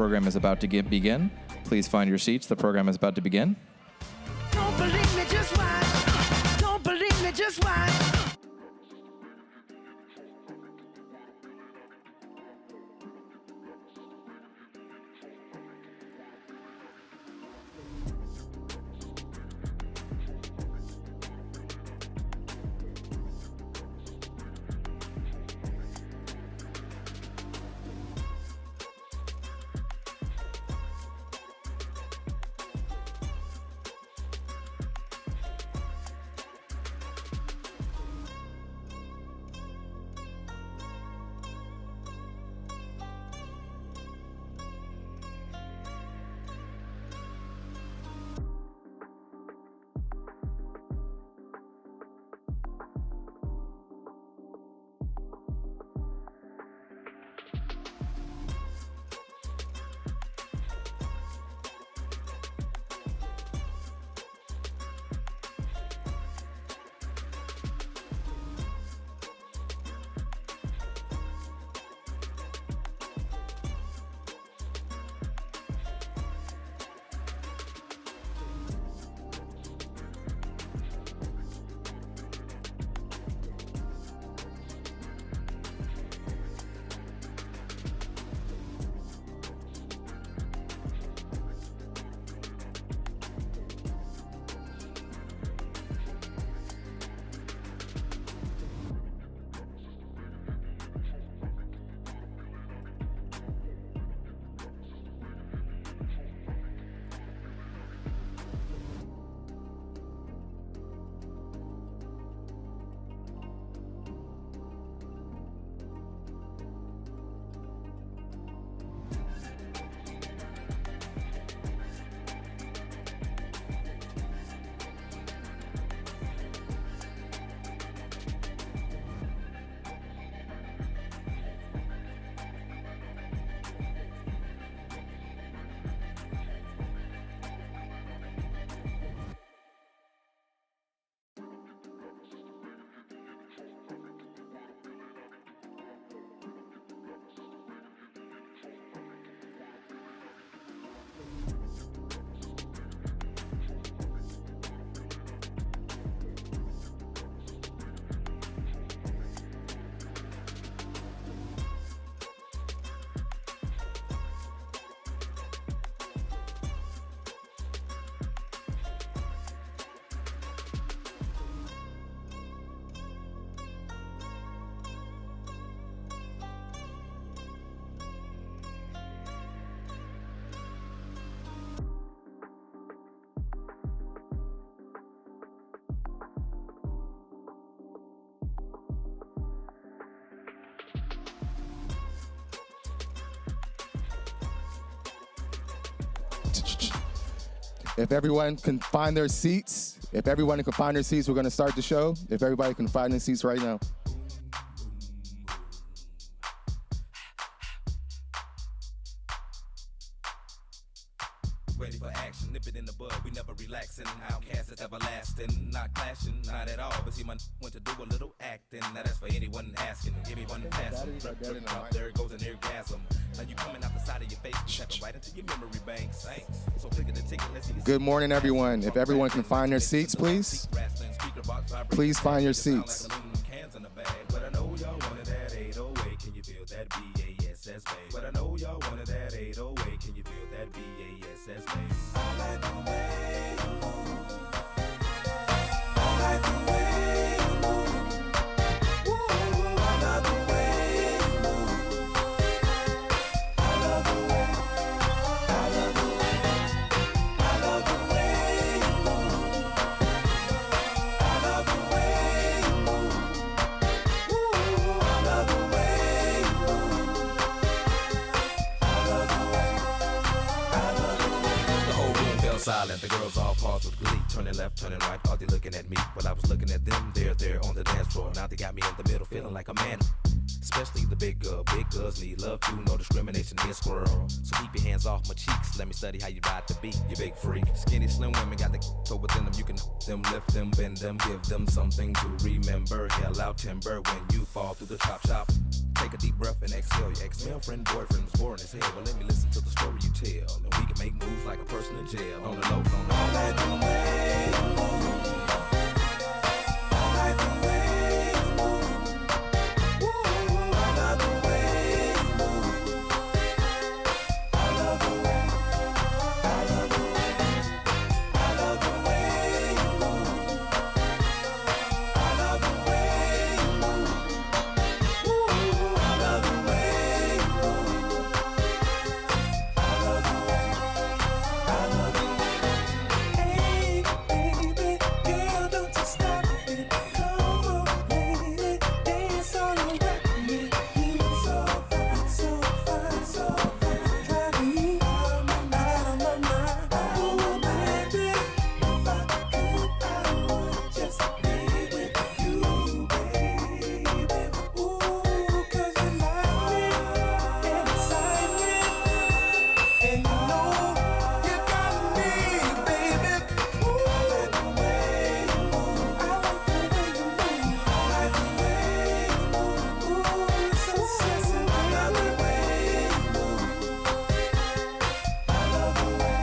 program is about to begin. Please find your seats. The program is about to begin. Don't believe me, just watch. Don't believe me, just watch. If everyone can find their seats, we're going to start the show. If everybody can find their seats right now. Ready for action, nip it in the bud, we never relaxing. Outcast is everlasting, not clashing, not at all. But see, my went to do a little acting. Now that's for anyone asking. Give me one passing. There goes an orgasm. Now you coming out the side of your face, stepping right into your memory bank. Thanks. So click at the ticket, let's see. Good morning, everyone. If everyone can find their seats, please. Please find your seats. But I know y'all wanted that 808. Can you feel that BASS bass? But I know y'all wanted that 808. Can you feel that BASS bass? I like the way you move. I like the way you move. Ooh, I love the way you move. I love the way. I love the way. I love the way you move. I love the way you move. Ooh, I love the way you move. I love the way. I love the way. The whole room fell silent. The girls all paused with glee. Turning left, turning right. Thought they looking at me, but I was looking at them. They're on the dance floor. Now they got me in the middle, feeling like a man. Especially the big girl. Big girls need love too. No discrimination here, squirrel. So keep your hands off my cheeks. Let me study how you ride the beat. You big freak. Skinny, slim women got the so within them. You can them, lift them, bend them, give them something to remember. Hell out timber when you fall through the chop shop. take a deep breath and exhale. Your ex-girlfriend, boyfriend was boring as hell. Well, let me listen to the story you tell, and we can make moves like a person in jail. On the low, on the low. All right, the way you move. All right, the way you move. Ooh, I love the way you move. I love the way. I love the way. I love the way you move. I love the way you move. Ooh, I love the way you move. I love the way. I love the way. Hey, baby, girl, don't you stop it. Come on, lady, dance all around me. You're so fine, so fine, so fine. Driving me out of my mind. Oh, baby, if I could, I would just be with you, baby. Ooh, 'cause you like me and excite me, and you know you got me, baby. Ooh, I like the way you move. I like the way you move. I like the way you move. Ooh, so sexy. I love the way you move. I love the way.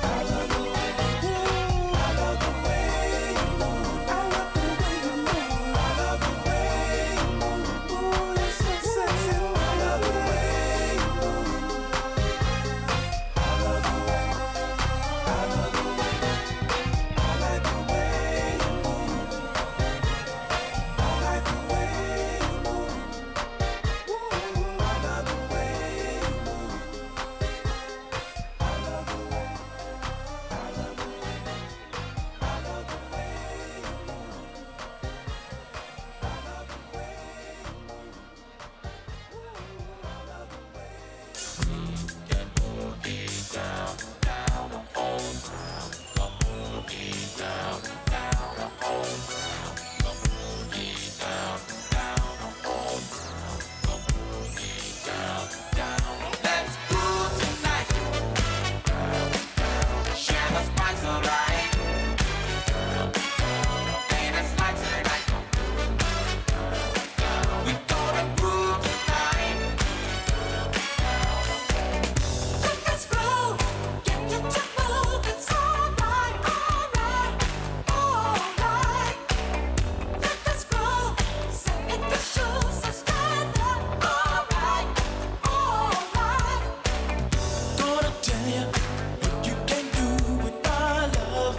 I love the way. Ooh, I love the way you move. I love the way you move. I love the way you move. Ooh, you're so sexy. I love the way you move. I love the way. I love the way. I like the way you move. I like the way you move. Ooh, I love the way you move. I love the way. I love the way. I love the way you move. I love the way you move. Ooh, I love the way. Let's groove tonight. Share the spice of life. Ain't it like tonight? We gonna groove tonight. Let's groove. Get you to move. It's alright, alright, alright. Let us groove. Set in the shoes and stand up. Alright, alright. Gonna tell you what you can do with my love.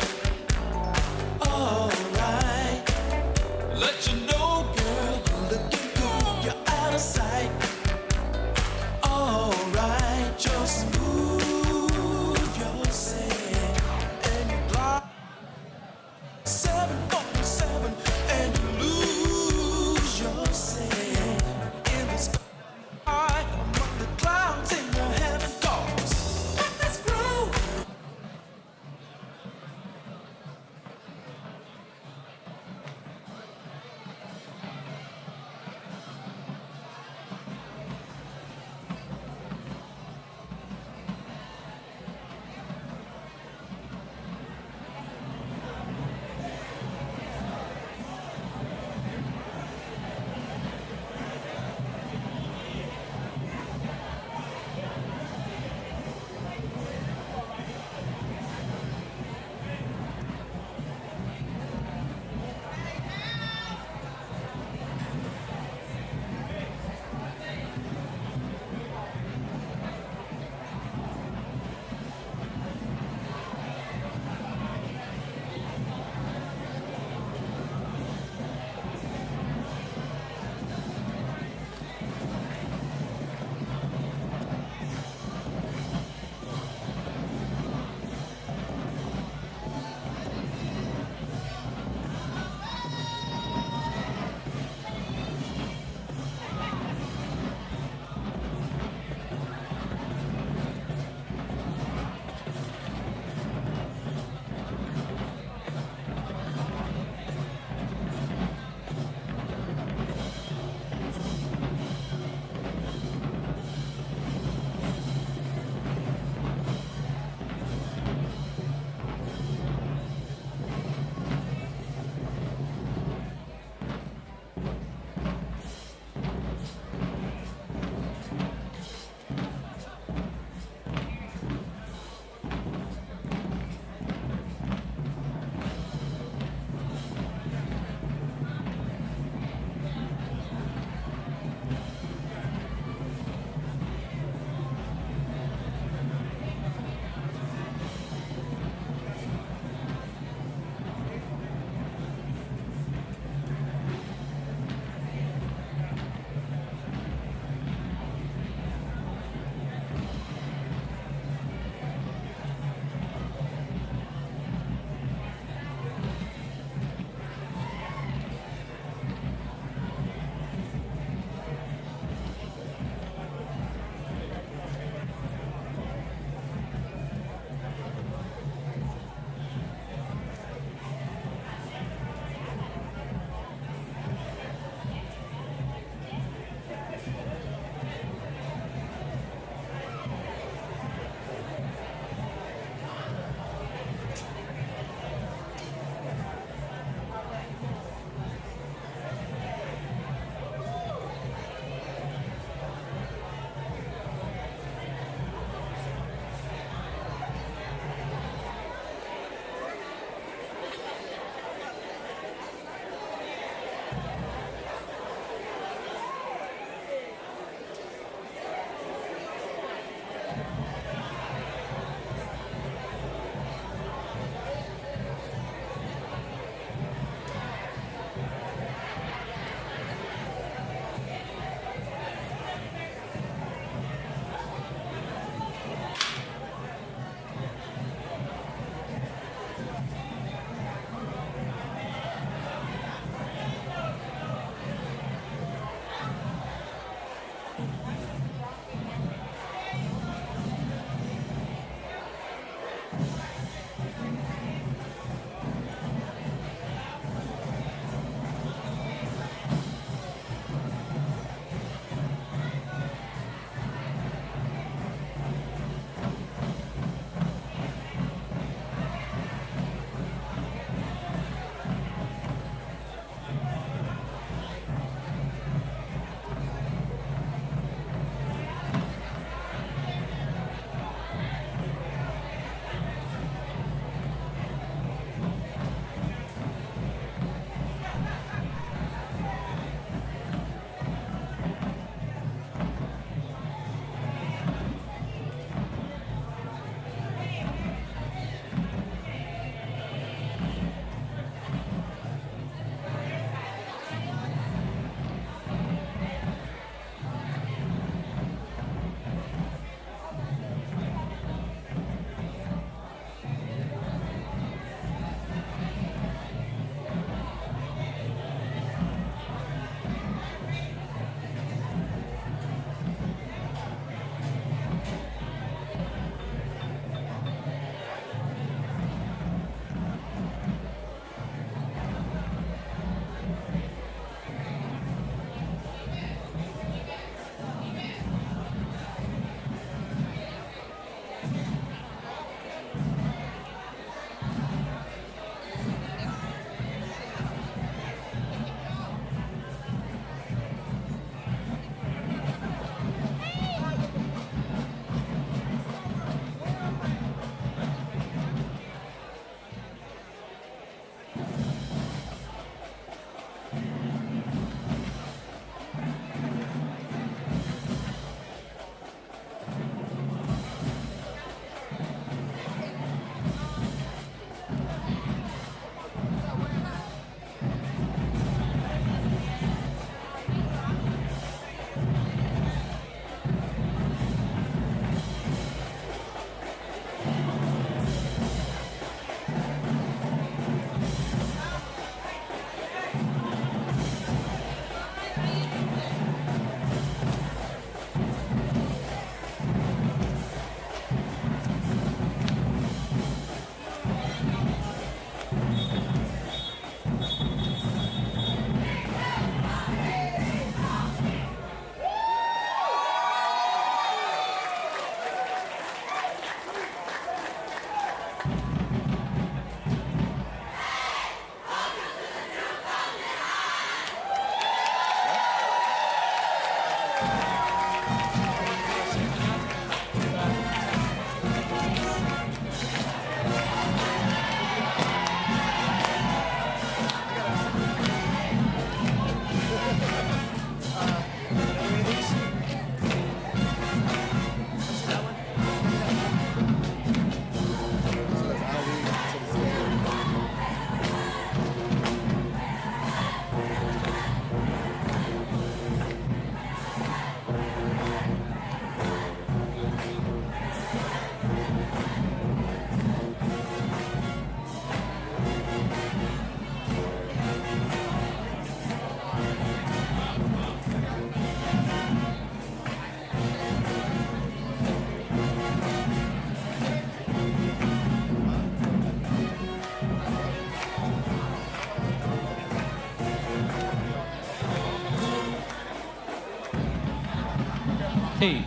Hey.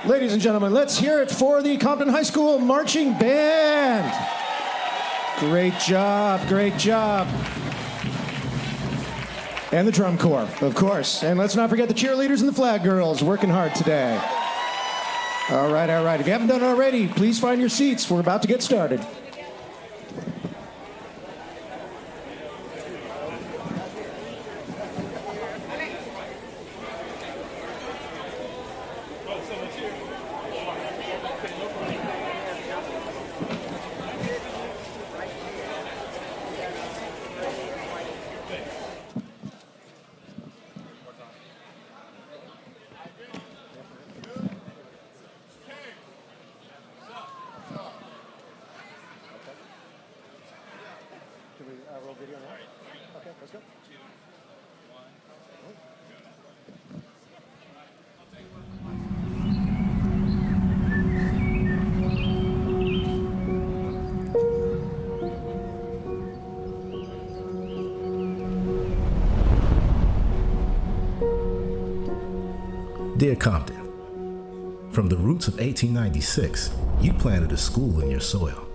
Ladies and gentlemen, let's hear it for the Compton High School Marching Band. Great job, great job. And the drum corps, of course. And let's not forget the cheerleaders and the flag girls working hard today. All right, all right. If you haven't done it already, please find your seats. We're about to get started. Dear Compton, from the roots of 1896, you planted a school in your soil,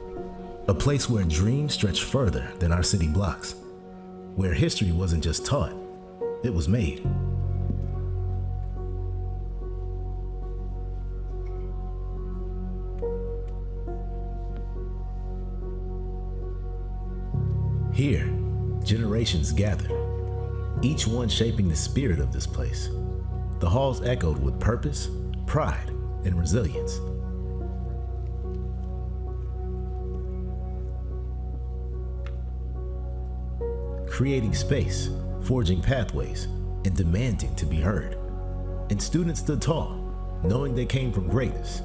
a place where dreams stretch further than our city blocks, where history wasn't just taught, it was made. Here, generations gathered, each one shaping the spirit of this place. The halls echoed with purpose, pride, and resilience. Creating space, forging pathways, and demanding to be heard. And students stood tall, knowing they came from greatness.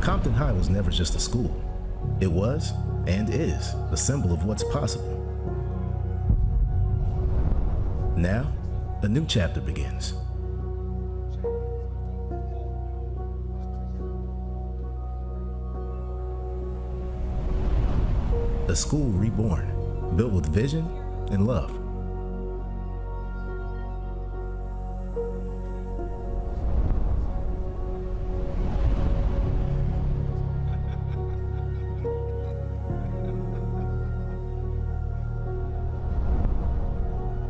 Compton High was never just a school. It was, and is, a symbol of what's possible. Now, a new chapter begins. A school reborn, built with vision and love.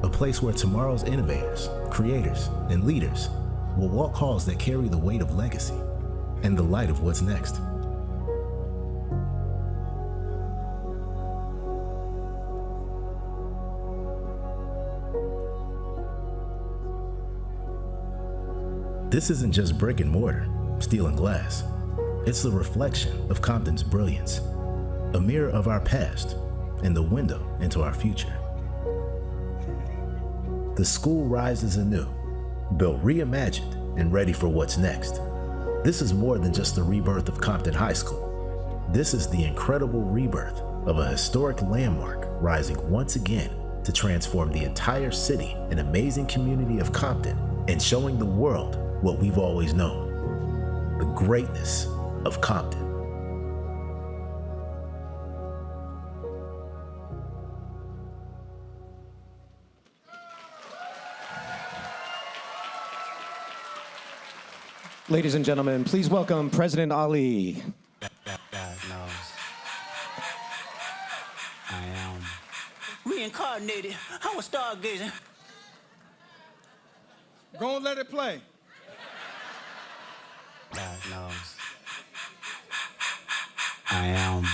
A place where tomorrow's innovators, creators, and leaders will walk halls that carry the weight of legacy and the light of what's next. This isn't just brick and mortar, steel and glass. It's the reflection of Compton's brilliance, a mirror of our past, and the window into our future. The school rises anew, built reimagined and ready for what's next. This is more than just the rebirth of Compton High School. This is the incredible rebirth of a historic landmark rising once again to transform the entire city and amazing community of Compton and showing the world what we've always known, the greatness of Compton. Ladies and gentlemen, please welcome President Ali. God knows I am reincarnated. I was stargazing. Go and let it play. God knows I am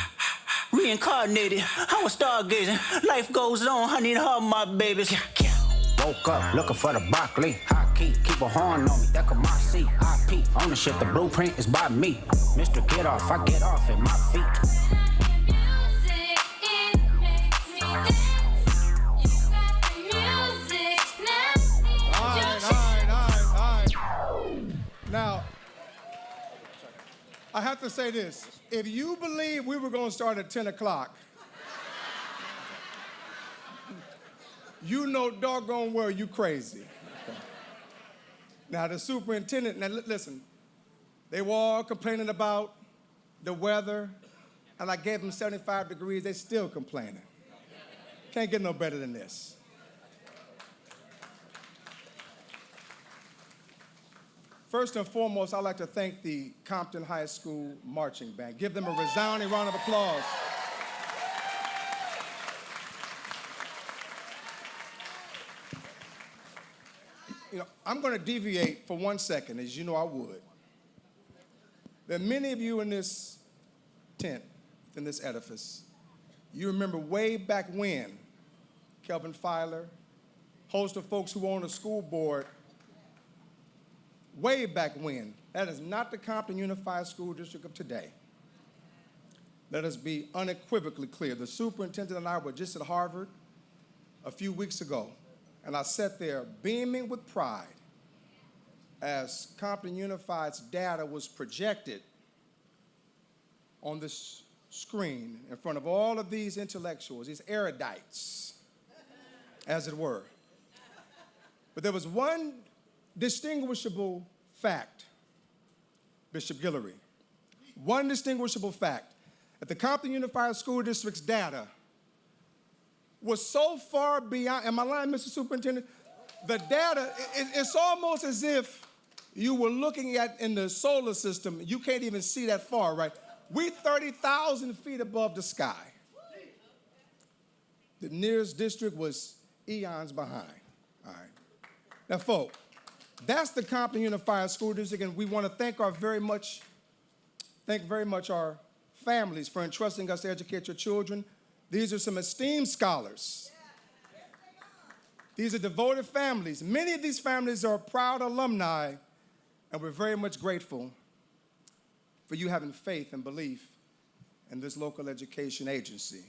reincarnated. I was stargazing. Life goes on. I need all my babies. Woke up looking for the broccoli. High key, keep a horn on me. That could my seat. IP ownership. The blueprint is by me. Mr. Get Off, I get off at my feet. All right. Now, I have to say this. If you believe we were going to start at 10 o'clock, you know doggone well you crazy. Okay. Now, the superintendent, now listen, they were all complaining about the weather, and I gave them 75 degrees. They still complaining. Can't get no better than this. First and foremost, I'd like to thank the Compton High School marching band. Give them a resounding round of applause. You know, I'm going to deviate for 1 second, as you know I would. There are many of you in this tent, in this edifice. You remember way back when, Kelvin Filer, host of folks who own a school board, way back when. That is not the Compton Unified School District of today. Let us be unequivocally clear. The superintendent and I were just at Harvard a few weeks ago, and I sat there beaming with pride as Compton Unified's data was projected on this screen in front of all of these intellectuals, these erudites, as it were. But there was one distinguishable fact, Bishop Guillory, one distinguishable fact, that the Compton Unified School District's data was so far beyond, am I lying, Mr. Superintendent? The data, it's almost as if you were looking at in the solar system, you can't even see that far, right? We 30,000 feet above the sky. The nearest district was eons behind, all right? Now, folks, that's the Compton Unified School District, and we want to thank very much our families for entrusting us to educate your children. These are some esteemed scholars. These are devoted families. Many of these families are proud alumni, and we're very much grateful for you having faith and belief in this local education agency.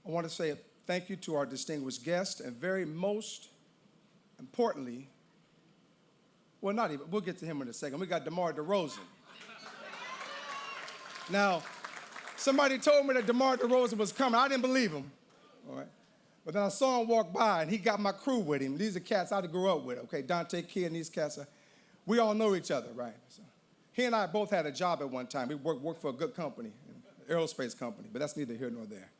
I want to say thank you to our distinguished guests, and very most importantly, well, not even, we'll get to him in a second. We got DeMar DeRozan. Now, somebody told me that DeMar DeRozan was coming. I didn't believe him, all right? But then I saw him walk by, and he got my crew with him. These are cats I grew up with, okay? Dante Kid and these cats, we all know each other, right? So, he and I both had a job at one time. We worked for a good company, an aerospace company, but that's neither here nor there.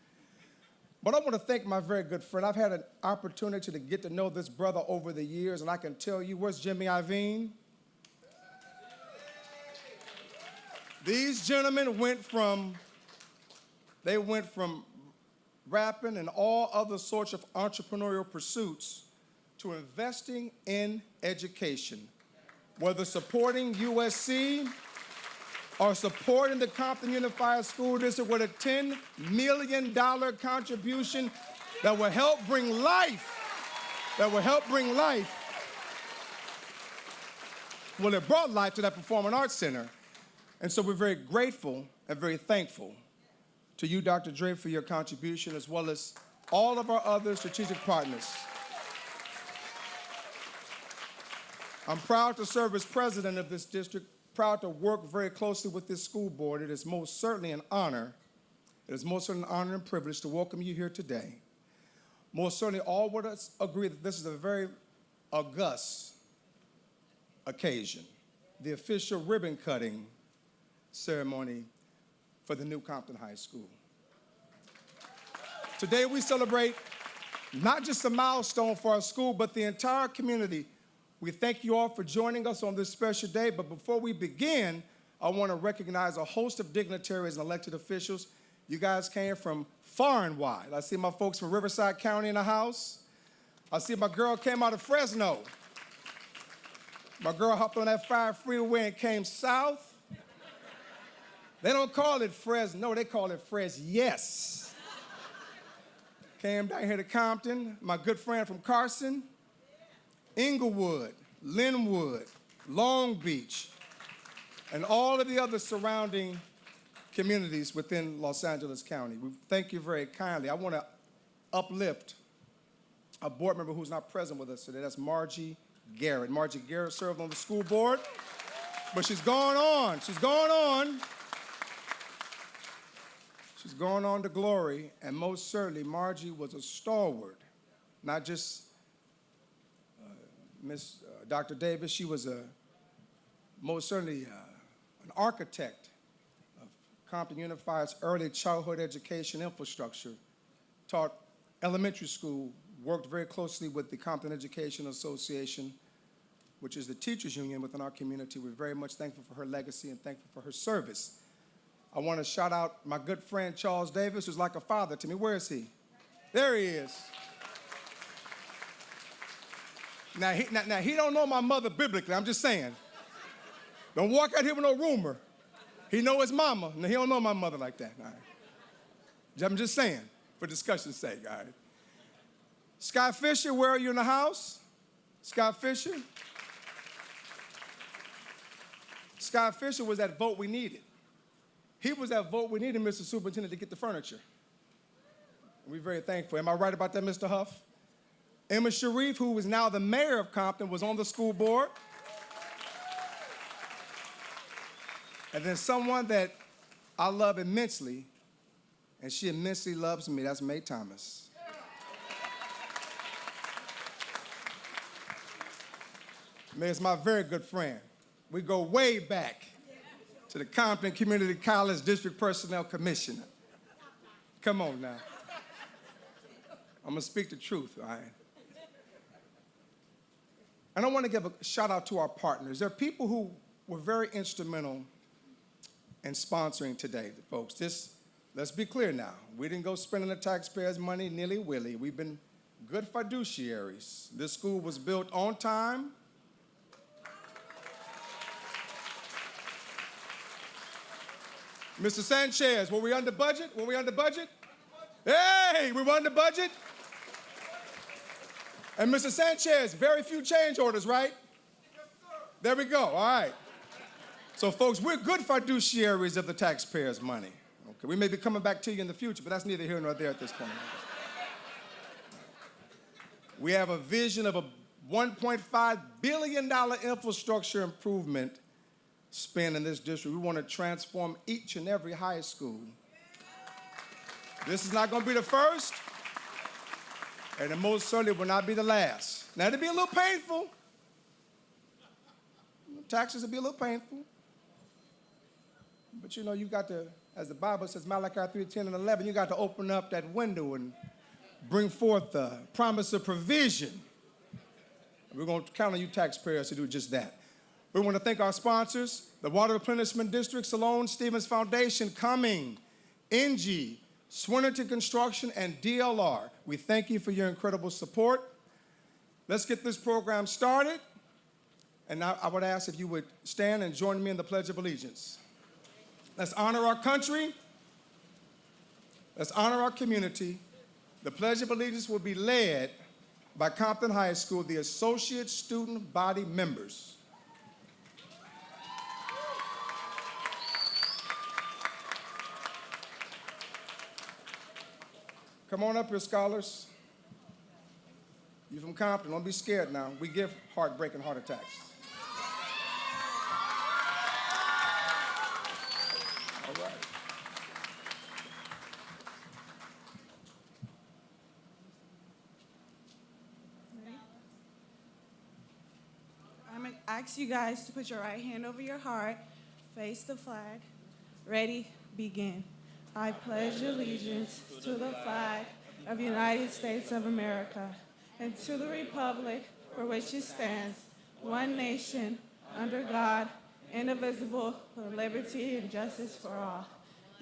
But I want to thank my very good friend. I've had an opportunity to get to know this brother over the years, and I can tell you, where's Jimmy Iovine? These gentlemen went from rapping and all other sorts of entrepreneurial pursuits to investing in education, whether supporting USC or supporting the Compton Unified School District with a $10 million contribution that will help bring life. Well, it brought life to that Performing Arts Center. And so we're very grateful and very thankful to you, Dr. Dre, for your contribution, as well as all of our other strategic partners. I'm proud to serve as president of this district, proud to work very closely with this school board. It is most certainly an honor. It is most certainly an honor and privilege to welcome you here today. Most certainly all would agree that this is a very august occasion, the official ribbon cutting ceremony for the new Compton High School. Today we celebrate not just a milestone for our school, but the entire community. We thank you all for joining us on this special day, but before we begin, I want to recognize a host of dignitaries and elected officials. You guys came from far and wide. I see my folks from Riverside County in the house. I see my girl came out of Fresno. My girl hopped on that 5 freeway and came south. They don't call it Fresno, they call it Yes. Came down here to Compton, my good friend from Carson, Inglewood, Linwood, Long Beach, and all of the other surrounding communities within Los Angeles County. We thank you very kindly. I want to uplift a board member who's not present with us today. That's Margie Garrett. Margie Garrett served on the school board. But she's going on. She's going on. She's going on to glory, and most certainly Margie was a stalwart, not just Miss Dr. Davis. She was most certainly an architect of Compton Unified's early childhood education infrastructure, taught elementary school, worked very closely with the Compton Education Association, which is the teachers union within our community. We're very much thankful for her legacy and thankful for her service. I want to shout out my good friend Charles Davis, who's like a father to me. Where is he? There he is. Now he don't know my mother biblically, I'm just saying. Don't walk out here with no rumor. He know his mama. No, he don't know my mother like that. All right. I'm just saying, for discussion's sake, all right. Scott Fisher, where are you in the house? Scott Fisher? Scott Fisher was that vote we needed. He was that vote we needed, Mr. Superintendent, to get the furniture. We're very thankful. Am I right about that, Mr. Huff? Emma Sharif, who is now the mayor of Compton, was on the school board. And then someone that I love immensely, and she immensely loves me, that's Mae Thomas. Mae is my very good friend. We go way back to the Compton Community College District Personnel Commissioner. Come on now. I'm gonna speak the truth, all right? And I want to give a shout out to our partners. There are people who were very instrumental in sponsoring today, folks. Let's be clear now. We didn't go spending the taxpayers' money nilly-willy. We've been good fiduciaries. This school was built on time. Mr. Sanchez, were we under budget? Were we under budget? Hey, we were under budget? And Mr. Sanchez, very few change orders, right? Yes, sir. There we go, all right. So folks, we're good fiduciaries of the taxpayers' money. Okay, we may be coming back to you in the future, but that's neither here nor there at this point. We have a vision of a $1.5 billion infrastructure improvement spend in this district. We want to transform each and every high school. This is not going to be the first, and it most certainly will not be the last. Now, it'll be a little painful. Taxes will be a little painful. But you know, you got to, as the Bible says, Malachi 3:10 and 11, you got to open up that window and bring forth the promise of provision. We're going to count on you taxpayers to do just that. We want to thank our sponsors, the Water Replenishment District, Salone Stevens Foundation, Cumming, NG, Swinnerton Construction, and DLR. We thank you for your incredible support. Let's get this program started. And now I would ask if you would stand and join me in the Pledge of Allegiance. Let's honor our country. Let's honor our community. The Pledge of Allegiance will be led by Compton High School, the Associate Student Body members. Come on up here, scholars. You from Compton, don't be scared now. We give heartbreaking heart attacks. All right. I'm going to ask you guys to put your right hand over your heart, face the flag. Ready, begin. I pledge allegiance to the flag of the United States of America and to the republic for which it stands, one nation, under God, indivisible, with liberty and justice for all.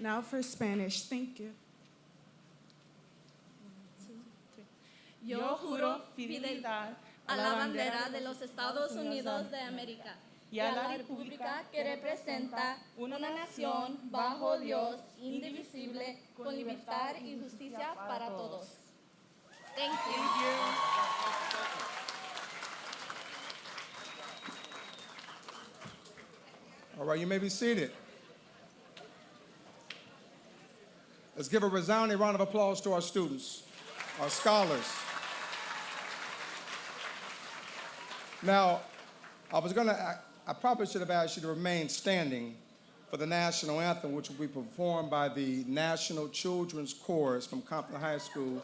Now for Spanish. Thank you. Yo juro fidelidad a la bandera de los Estados Unidos de América y a la república que representa una nación bajo Dios, indivisible, con libertad y justicia para todos. Thank you. All right, you may be seated. Let's give a resounding round of applause to our students, our scholars. Now, I was going to I probably should have asked you to remain standing for the national anthem, which will be performed by the National Children's Chorus from Compton High School,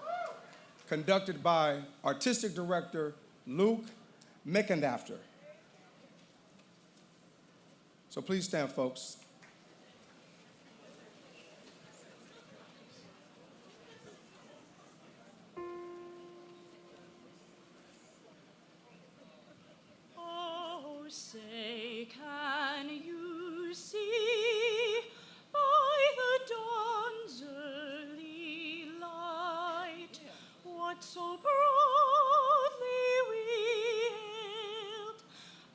conducted by Artistic Director Luke Mickendafter. So please stand, folks. Oh, say, can you see by the dawn's early light what so proudly we hailed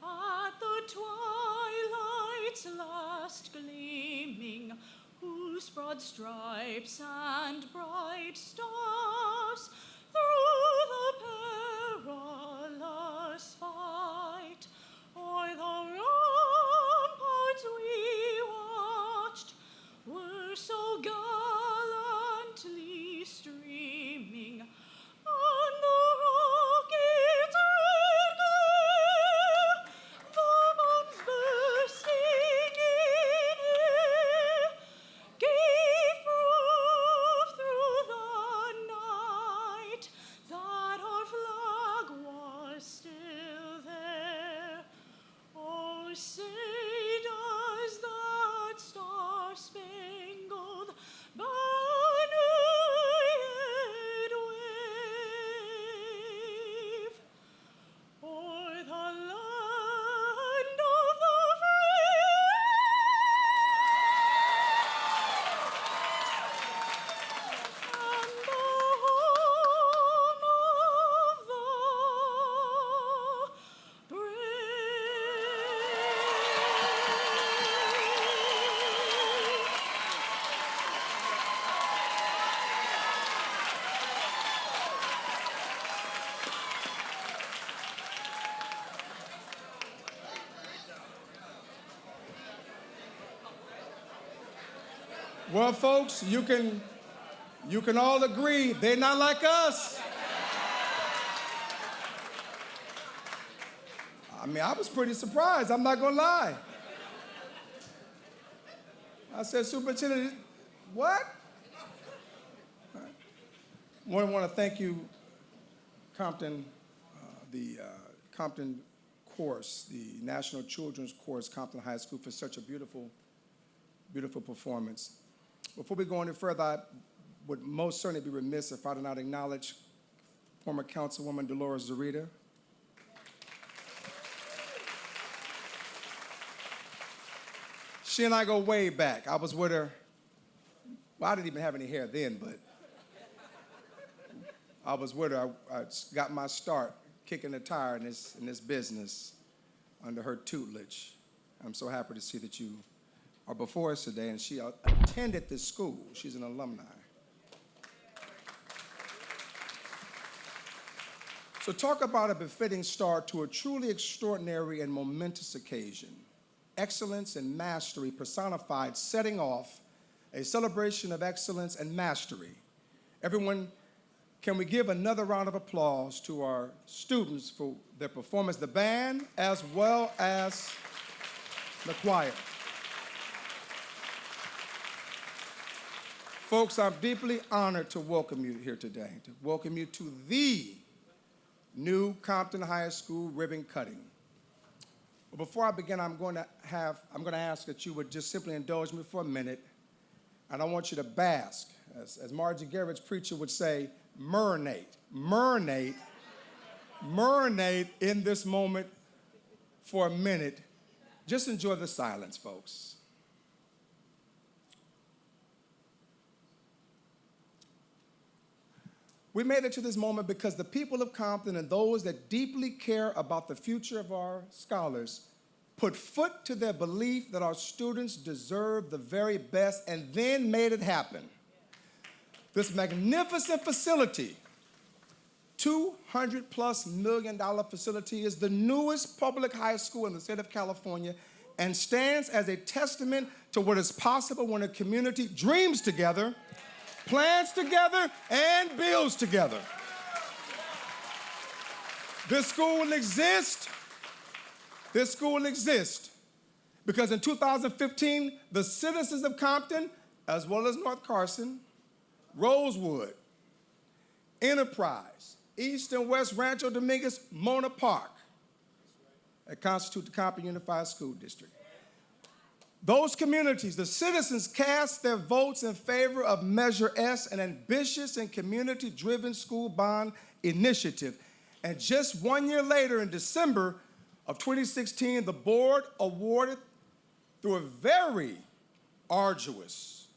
at the twilight's last gleaming, whose broad stripes and bright stars through the perilous fight o'er the ramparts we watched were so gallantly streaming, on the rocket's red glare, the bombs bursting in air gave proof through the night that our flag was still there. Oh, say does that star-spangled banner yet wave o'er the land of the free and the home of the brave. Well, folks, you can all agree they're not like us. I mean, I was pretty surprised, I'm not gonna lie. I said, Superintendent, what? I want to thank you, Compton, the Compton Chorus, the National Children's Chorus, Compton High School, for such a beautiful, beautiful performance. Before we go any further, I would most certainly be remiss if I did not acknowledge former Councilwoman Dolores Zarita. She and I go way back. I was with her. Well, I didn't even have any hair then, but I was with her. I got my start kicking the tire in this business under her tutelage. I'm so happy to see that you are before us today, and she attended this school. She's an alumni. So talk about a befitting start to a truly extraordinary and momentous occasion. Excellence and mastery personified, setting off a celebration of excellence and mastery. Everyone, can we give another round of applause to our students for their performance, the band as well as the choir. Folks, I'm deeply honored to welcome you here today, to welcome you to the new Compton High School ribbon cutting. But before I begin, I'm going to ask that you would just simply indulge me for a minute, and I want you to bask, as Margie Garrett's preacher would say, marinate in this moment for a minute. Just enjoy the silence, folks. We made it to this moment because the people of Compton and those that deeply care about the future of our scholars put foot to their belief that our students deserve the very best and then made it happen. This magnificent facility, $200+ million facility, is the newest public high school in the state of California and stands as a testament to what is possible when a community dreams together, plans together, and builds together. This school will exist This school exists because in 2015, the citizens of Compton, as well as North Carson, Rosewood, Enterprise, East and West Rancho Dominguez, Mona Park, that constitute the Compton Unified School District. Those communities, the citizens cast their votes in favor of Measure S, an ambitious and community-driven school bond initiative. And just 1 year later, in December of 2016, the board awarded, through a very arduous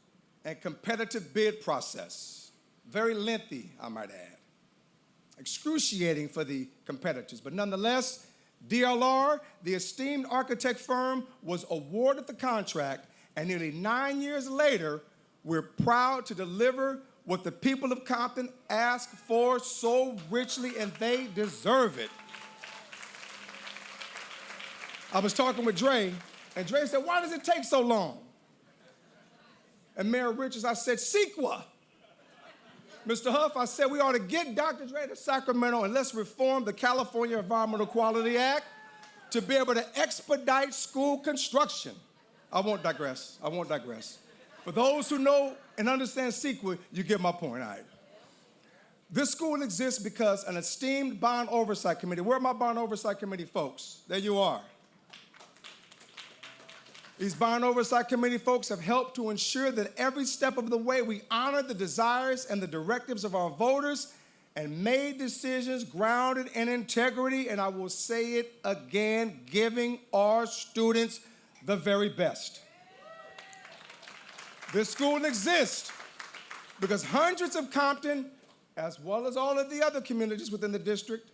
and competitive bid process, very lengthy, I might add, excruciating for the competitors, but nonetheless, DLR, the esteemed architect firm, was awarded the contract, and nearly 9 years later, we're proud to deliver what the people of Compton asked for so richly, and they deserve it. I was talking with Dre, and Dre said, why does it take so long? And Mayor Richards, I said, CEQA. Mr. Huff, I said we ought to get Dr. Dre to Sacramento and let's reform the California Environmental Quality Act to be able to expedite school construction. I won't digress. For those who know and understand CEQA, you get my point, all right. This school exists because an esteemed bond oversight committee, where are my bond oversight committee folks? There you are. These bond oversight committee folks have helped to ensure that every step of the way we honor the desires and the directives of our voters and made decisions grounded in integrity, and I will say it again, giving our students the very best. This school exists because hundreds of Compton, as well as all of the other communities within the district.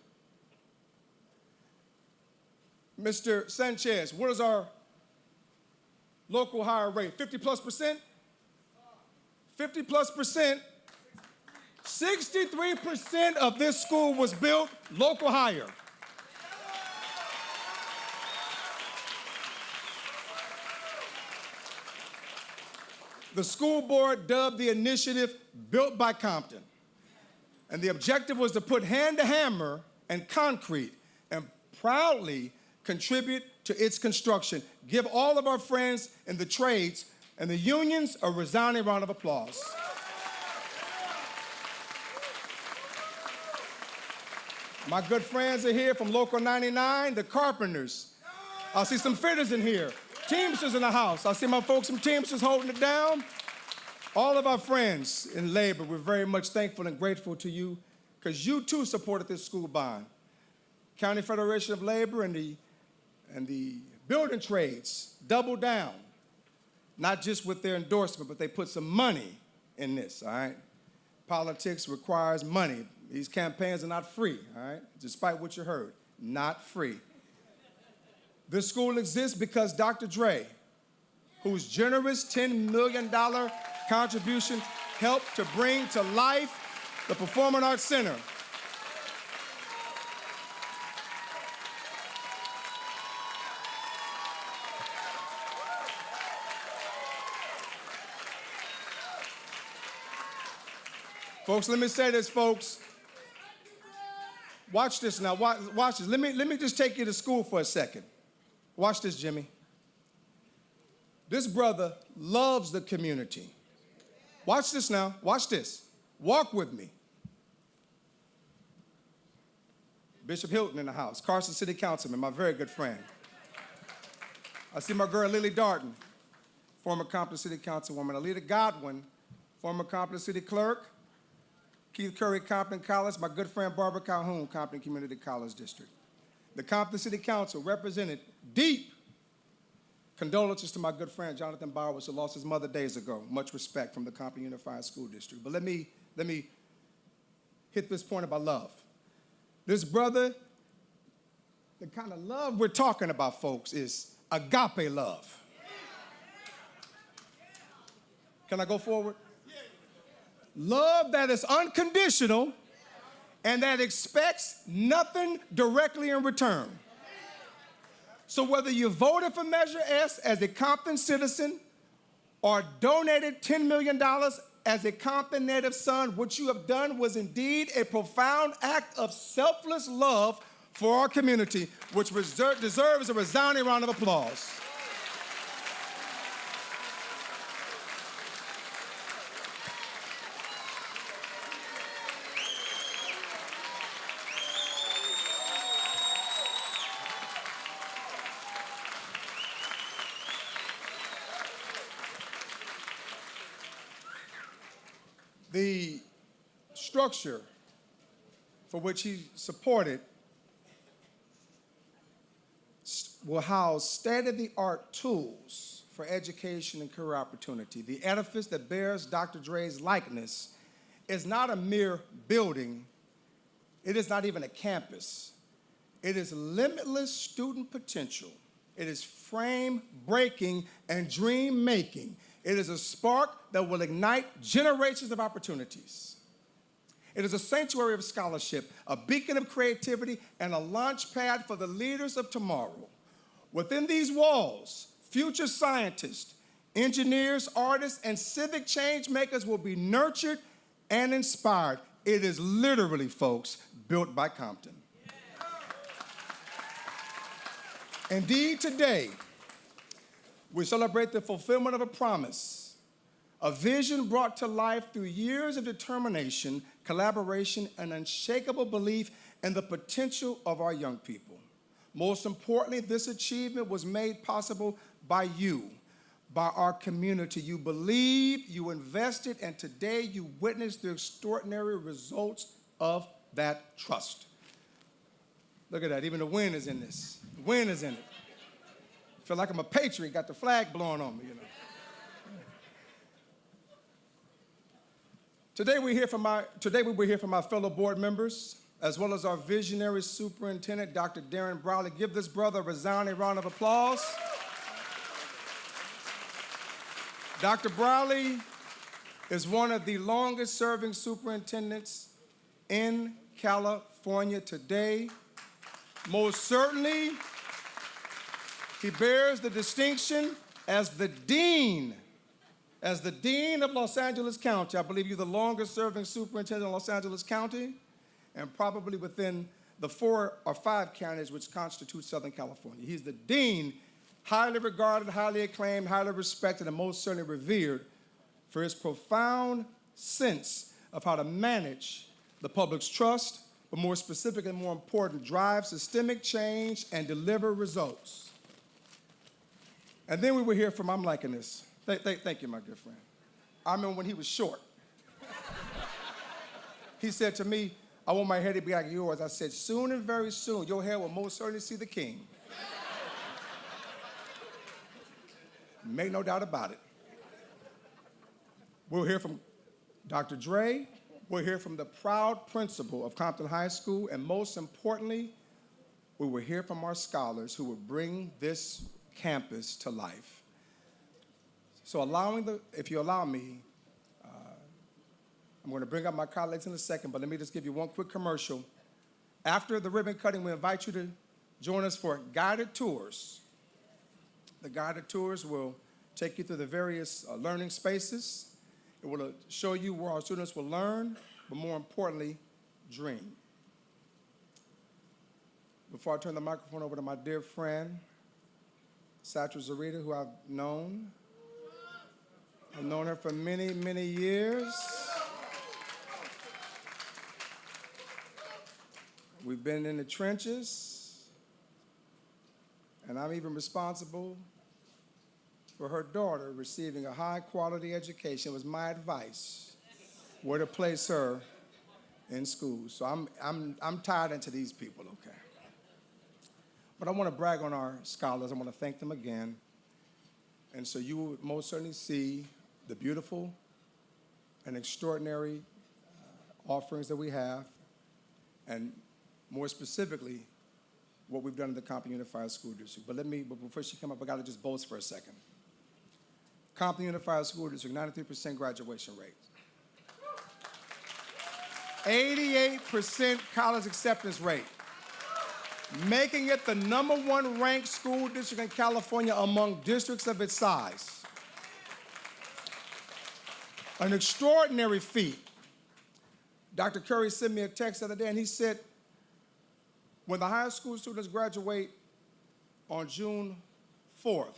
Mr. Sanchez, what is our local hire rate? 50+%? 50+%. 63% of this school was built local hire. The school board dubbed the initiative Built by Compton. And the objective was to put hand to hammer and concrete and proudly contribute to its construction. Give all of our friends in the trades and the unions a resounding round of applause. My good friends are here from Local 99, the carpenters. I see some fitters in here. Teamsters in the house. I see my folks from Teamsters holding it down. All of our friends in labor, we're very much thankful and grateful to you because you too supported this school bond. County Federation of Labor and the building trades doubled down, not just with their endorsement, but they put some money in this, all right? Politics requires money. These campaigns are not free, all right? Despite what you heard, not free. This school exists because Dr. Dre, whose generous $10 million contribution helped to bring to life the Performing Arts Center. Folks, let me say this, folks. Watch this now, watch this. Let me just take you to school for a second. Watch this, Jimmy. This brother loves the community. Watch this now, watch this. Walk with me. Bishop Hilton in the house, Carson City Councilman, my very good friend. I see my girl Lily Darden, former Compton City Councilwoman. Alita Godwin, former Compton City Clerk. Keith Curry, Compton College. My good friend Barbara Calhoun, Compton Community College District. The Compton City Council represented deep condolences to my good friend Jonathan Bowers, who lost his mother days ago. Much respect from the Compton Unified School District. But let me hit this point about love. This brother, the kind of love we're talking about, folks, is agape love. Can I go forward? Love that is unconditional and that expects nothing directly in return. So whether you voted for Measure S as a Compton citizen or donated $10 million as a Compton native son, what you have done was indeed a profound act of selfless love for our community, which deserves a resounding round of applause. The structure for which he supported will house state-of-the-art tools for education and career opportunity. The edifice that bears Dr. Dre's likeness is not a mere building. It is not even a campus. It is limitless student potential. It is frame-breaking and dream-making. It is a spark that will ignite generations of opportunities. It is a sanctuary of scholarship, a beacon of creativity, and a launch pad for the leaders of tomorrow. Within these walls, future scientists, engineers, artists, and civic change makers will be nurtured and inspired. It is literally, folks, built by Compton. Indeed, today, we celebrate the fulfillment of a promise, a vision brought to life through years of determination, collaboration, and unshakable belief in the potential of our young people. Most importantly, this achievement was made possible by you, by our community. You believed, you invested, and today you witnessed the extraordinary results of that trust. Look at that, even the wind is in this. The wind is in it. I feel like I'm a patriot, got the flag blowing on me, you know. Today we will hear from my fellow board members, as well as our visionary superintendent, Dr. Darren Browley. Give this brother a resounding round of applause. Dr. Browley is one of the longest serving superintendents in California today. Most certainly, he bears the distinction as the dean of Los Angeles County. I believe you're the longest serving superintendent in Los Angeles County, and probably within the 4 or 5 counties which constitute Southern California. He's the dean, highly regarded, highly acclaimed, highly respected, and most certainly revered for his profound sense of how to manage the public's trust, but more specifically and more important, drive systemic change and deliver results. And then we will hear from, I'm liking this. Thank you, my good friend. I remember when he was short. He said to me, I want my hair to be like yours. I said, soon and very soon, your hair will most certainly see the king. Make no doubt about it. We'll hear from Dr. Dre. We'll hear from the proud principal of Compton High School. And most importantly, we will hear from our scholars who will bring this campus to life. So if you allow me, I'm going to bring up my colleagues in a second, but let me just give you one quick commercial. After the ribbon cutting, we invite you to join us for guided tours. The guided tours will take you through the various learning spaces. It will show you where our students will learn, but more importantly, dream. Before I turn the microphone over to my dear friend, Satra Zarita, who I've known her for many, many years. We've been in the trenches, and I'm even responsible for her daughter receiving a high-quality education. It was my advice where to place her in school. So I'm tied into these people, okay? But I want to brag on our scholars. I want to thank them again. And so you will most certainly see the beautiful and extraordinary offerings that we have, and more specifically, what we've done in the Compton Unified School District. But before she come up, I got to just boast for a second. Compton Unified School District, 93% graduation rate. 88% college acceptance rate, making it the #1 ranked school district in California among districts of its size. An extraordinary feat. Dr. Curry sent me a text the other day, and he said, When the high school students graduate on June 4th,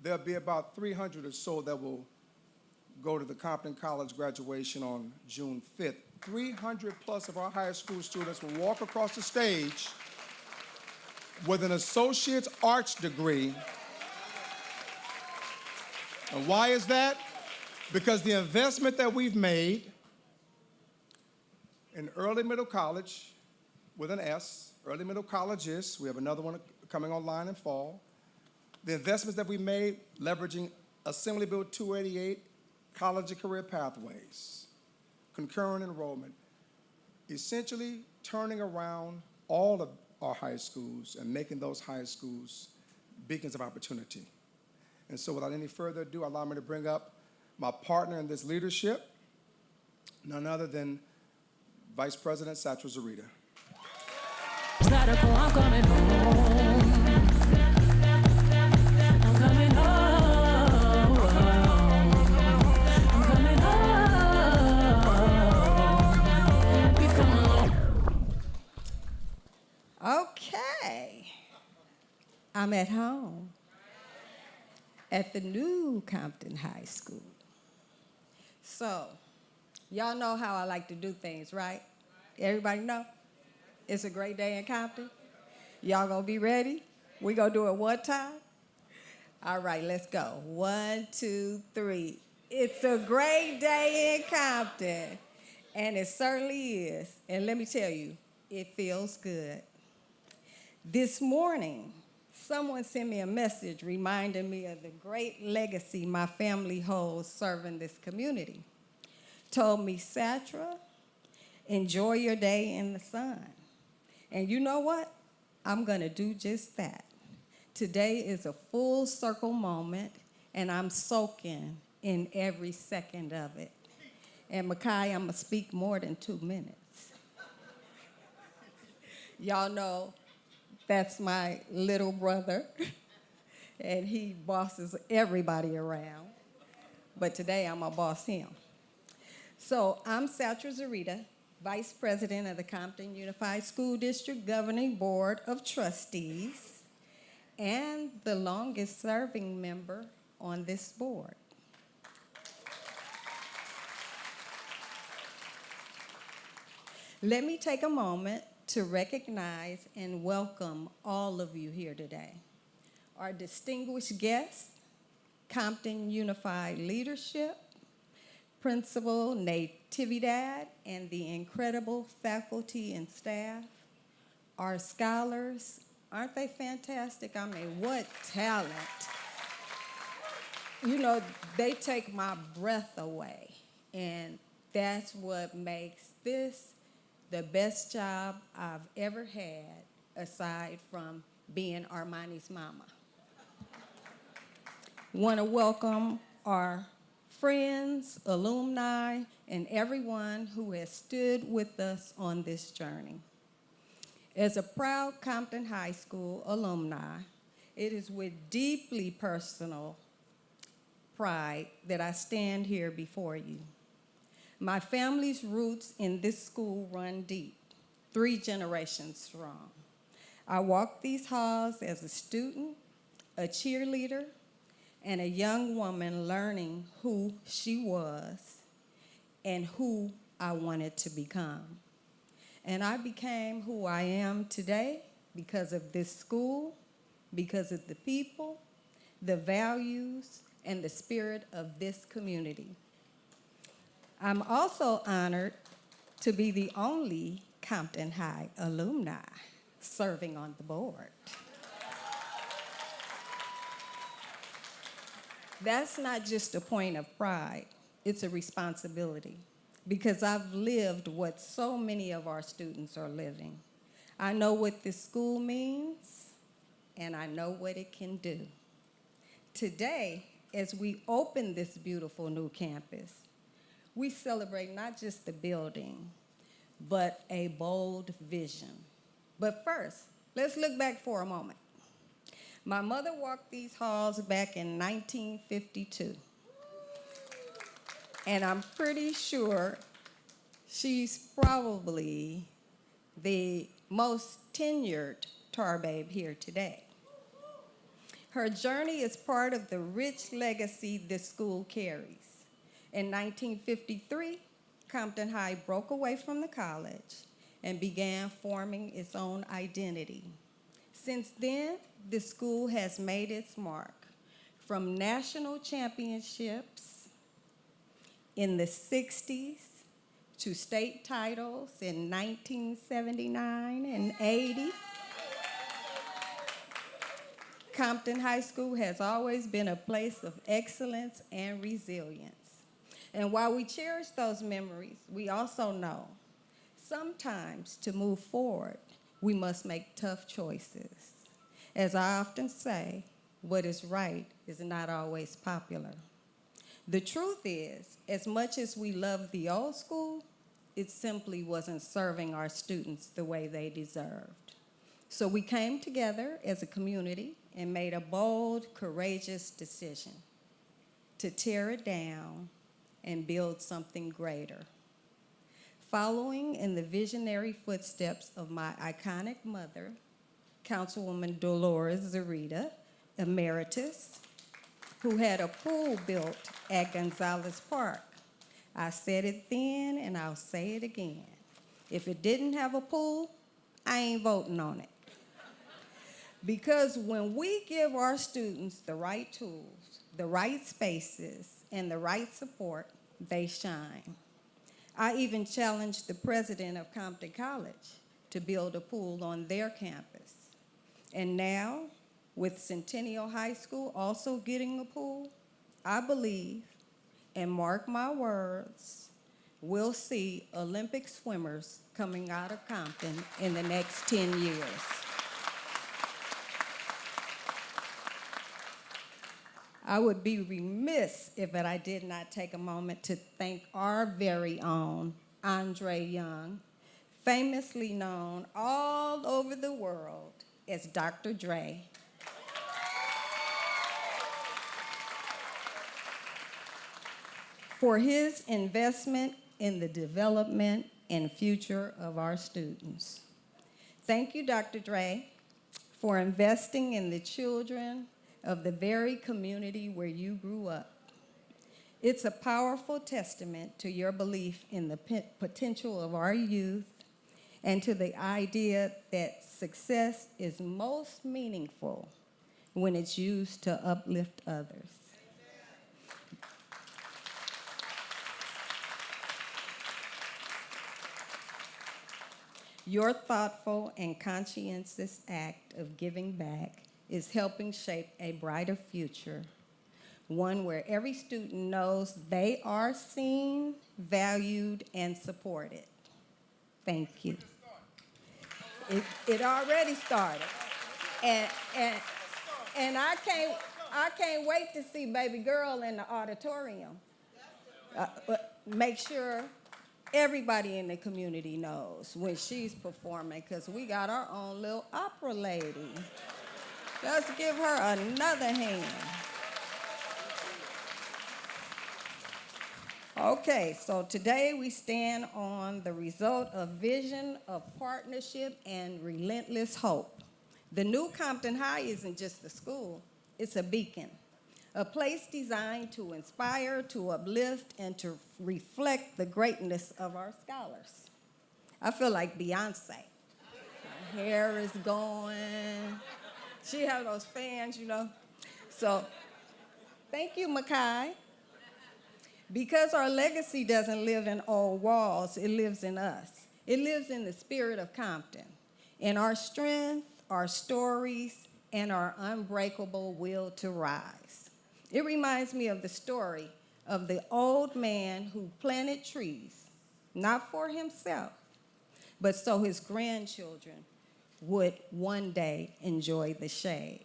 there'll be about 300 or so that will go to the Compton College graduation on June 5th. 300 plus of our high school students will walk across the stage with an associate's arts degree. And why is that? Because the investment that we've made in early middle college with an S, early middle colleges, we have another one coming online in fall. The investments that we made leveraging Assembly Bill 288, college and career pathways, concurrent enrollment, essentially turning around all of our high schools and making those high schools beacons of opportunity. And so without any further ado, allow me to bring up my partner in this leadership, none other than Vice President Satchel Zarita. Radical, I'm coming home. I'm coming home. I'm coming home. We've come along. Okay. I'm at home at the new Compton High School. So, y'all know how I like to do things, right? Everybody know? It's a great day in Compton. Y'all gonna be ready? We gonna do it one time? All right, let's go. 1, 2, 3. It's a great day in Compton. And it certainly is. And let me tell you, it feels good. This morning, someone sent me a message reminding me of the great legacy my family holds serving this community. Told me, Satra, enjoy your day in the sun. And you know what? I'm gonna do just that. Today is a full circle moment, and I'm soaking in every second of it. And Makai, I'm gonna speak more than 2 minutes. Y'all know that's my little brother, and he bosses everybody around. But today I'm gonna boss him. So I'm Satchel Zarita, Vice President of the Compton Unified School District Governing Board of Trustees, and the longest serving member on this board. Let me take a moment to recognize and welcome all of you here today. Our distinguished guests, Compton Unified Leadership, Principal Natividad, and the incredible faculty and staff, our scholars, aren't they fantastic? I mean, what talent. You know, they take my breath away, and that's what makes this the best job I've ever had, aside from being Armani's mama. Want to welcome our friends, alumni, and everyone who has stood with us on this journey. As a proud Compton High School alumni, it is with deeply personal pride that I stand here before you. My family's roots in this school run deep, 3 generations strong. I walked these halls as a student, a cheerleader, and a young woman learning who she was and who I wanted to become. And I became who I am today because of this school, because of the people, the values, and the spirit of this community. I'm also honored to be the only Compton High alumni serving on the board. That's not just a point of pride, it's a responsibility, because I've lived what so many of our students are living. I know what this school means, and I know what it can do. Today, as we open this beautiful new campus, we celebrate not just the building, but a bold vision. But first, let's look back for a moment. My mother walked these halls back in 1952. And I'm pretty sure she's probably the most tenured tar babe here today. Her journey is part of the rich legacy this school carries. In 1953, Compton High broke away from the college and began forming its own identity. Since then, the school has made its mark, from national championships in the 60s to state titles in 1979 and 80. Compton High School has always been a place of excellence and resilience. And while we cherish those memories, we also know sometimes to move forward, we must make tough choices. As I often say, what is right is not always popular. The truth is, as much as we love the old school, it simply wasn't serving our students the way they deserved. So we came together as a community and made a bold, courageous decision to tear it down and build something greater. Following in the visionary footsteps of my iconic mother, Councilwoman Dolores Zarita, Emeritus, who had a pool built at Gonzalez Park. I said it then and I'll say it again. If it didn't have a pool, I ain't voting on it. Because when we give our students the right tools, the right spaces, and the right support, they shine. I even challenged the president of Compton College to build a pool on their campus. And now, with Centennial High School also getting a pool, I believe, and mark my words, we'll see Olympic swimmers coming out of Compton in the next 10 years. I would be remiss if I did not take a moment to thank our very own Andre Young, famously known all over the world as Dr. Dre. For his investment in the development and future of our students. Thank you, Dr. Dre, for investing in the children of the very community where you grew up. It's a powerful testament to your belief in the potential of our youth and to the idea that success is most meaningful when it's used to uplift others. Your thoughtful and conscientious act of giving back is helping shape a brighter future, one where every student knows they are seen, valued, and supported. Thank you. It already started. And I can't wait to see baby girl in the auditorium. Make sure everybody in the community knows when she's performing, because we got our own little opera lady. Let's give her another hand. Okay, so today we stand on the result of vision, of partnership, and relentless hope. The new Compton High isn't just a school, it's a beacon, a place designed to inspire, to uplift, and to reflect the greatness of our scholars. I feel like Beyonce. My hair is going. She has those fans, you know. So, thank you, Makai. Because our legacy doesn't live in old walls, it lives in us. It lives in the spirit of Compton, in our strength, our stories, and our unbreakable will to rise. It reminds me of the story of the old man who planted trees, not for himself, but so his grandchildren would one day enjoy the shade.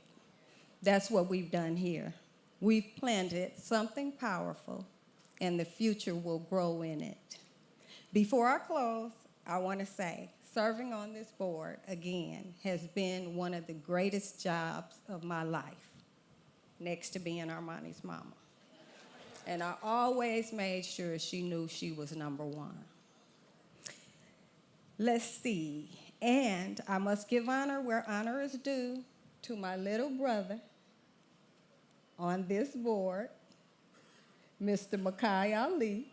That's what we've done here. We've planted something powerful, and the future will grow in it. Before I close, I want to say, serving on this board, again, has been one of the greatest jobs of my life, next to being Armani's mama. And I always made sure she knew she was number one. Let's see. And I must give honor where honor is due to my little brother on this board, Mr. Makai Ali.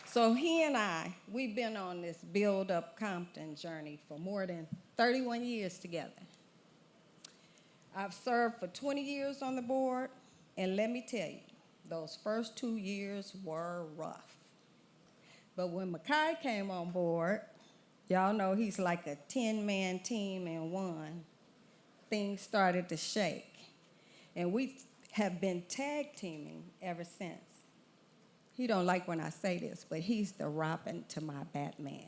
So he and I, we've been on this Build Up Compton journey for more than 31 years together. I've served for 20 years on the board, and let me tell you, those first 2 years were rough. But when Makai came on board, y'all know he's like a 10-man team in one. Things started to shake. And we have been tag teaming ever since. He don't like when I say this, but he's the Robin to my Batman.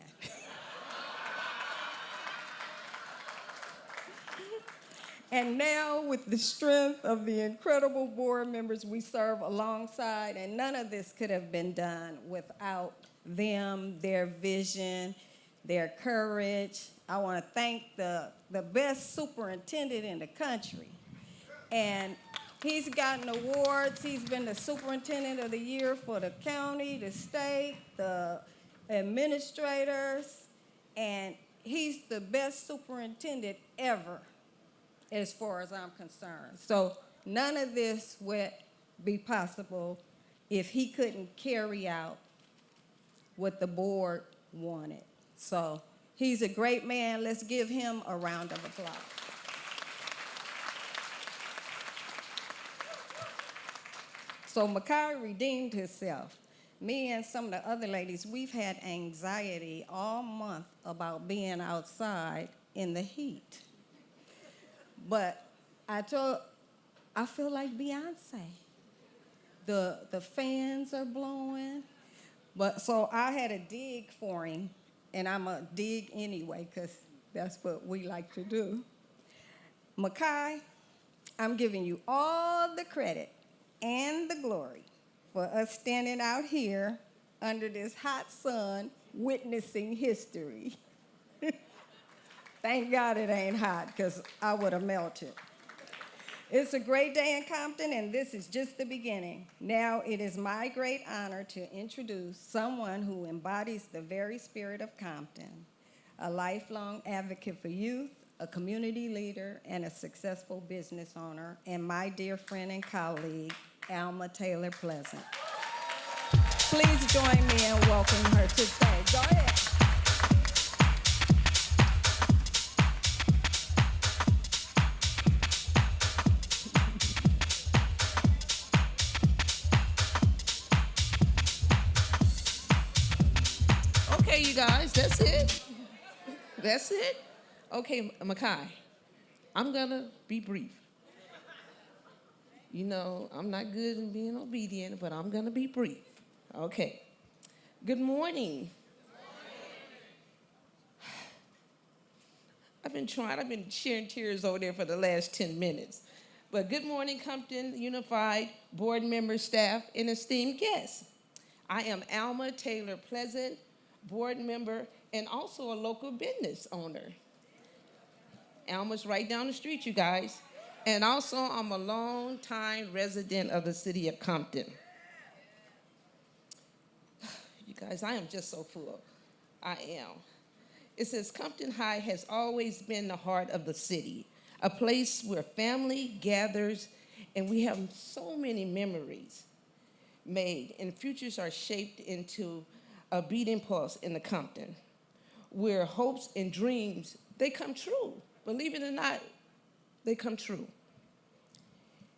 And now, with the strength of the incredible board members we serve alongside, and none of this could have been done without them, their vision, their courage. I want to thank the best superintendent in the country. And he's gotten awards. He's been the superintendent of the year for the county, the state, the administrators, and he's the best superintendent ever, as far as I'm concerned. So none of this would be possible if he couldn't carry out what the board wanted. So he's a great man. Let's give him a round of applause. So Makai redeemed himself. Me and some of the other ladies, we've had anxiety all month about being outside in the heat. But I feel like Beyonce. The fans are blowing. But so I had a dig for him, and I'm a dig anyway, because that's what we like to do. Makai, I'm giving you all the credit and the glory for us standing out here under this hot sun witnessing history. Thank God it ain't hot, because I would have melted. It's a great day in Compton, and this is just the beginning. Now it is my great honor to introduce someone who embodies the very spirit of Compton, a lifelong advocate for youth, a community leader, and a successful business owner, and my dear friend and colleague, Alma Taylor Pleasant. Please join me in welcoming her to stage. Go ahead. Okay, you guys, that's it. That's it. Okay, Makai, I'm gonna be brief. You know, I'm not good in being obedient, but I'm gonna be brief. Okay. Good morning. I've been sharing tears over there for the last 10 minutes. But good morning, Compton Unified board members, staff, and esteemed guests. I am Alma Taylor Pleasant, board member, and also a local business owner. Alma's right down the street, you guys. And also, I'm a long-time resident of the city of Compton. You guys, I am just so full. I am. It says Compton High has always been the heart of the city, a place where family gathers, and we have so many memories made, and futures are shaped into a beating pulse in the Compton, where hopes and dreams, they come true. Believe it or not, they come true.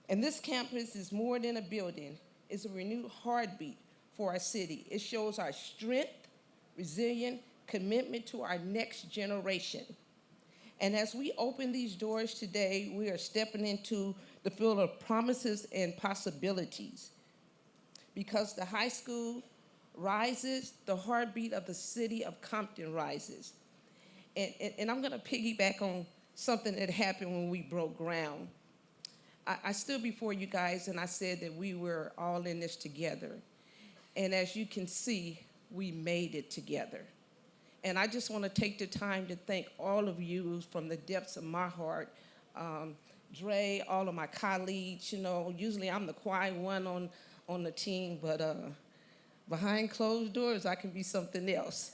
And this campus is more than a building. It's a renewed heartbeat for our city. It shows our strength, resilience, commitment to our next generation. And as we open these doors today, we are stepping into the field of promises and possibilities. Because the high school rises, the heartbeat of the city of Compton rises. And I'm gonna piggyback on something that happened when we broke ground. I stood before you guys and I said that we were all in this together. And as you can see, we made it together. And I just wanna take the time to thank all of you from the depths of my heart. Dre, all of my colleagues, you know, usually I'm the quiet one on the team, but Behind closed doors, I can be something else.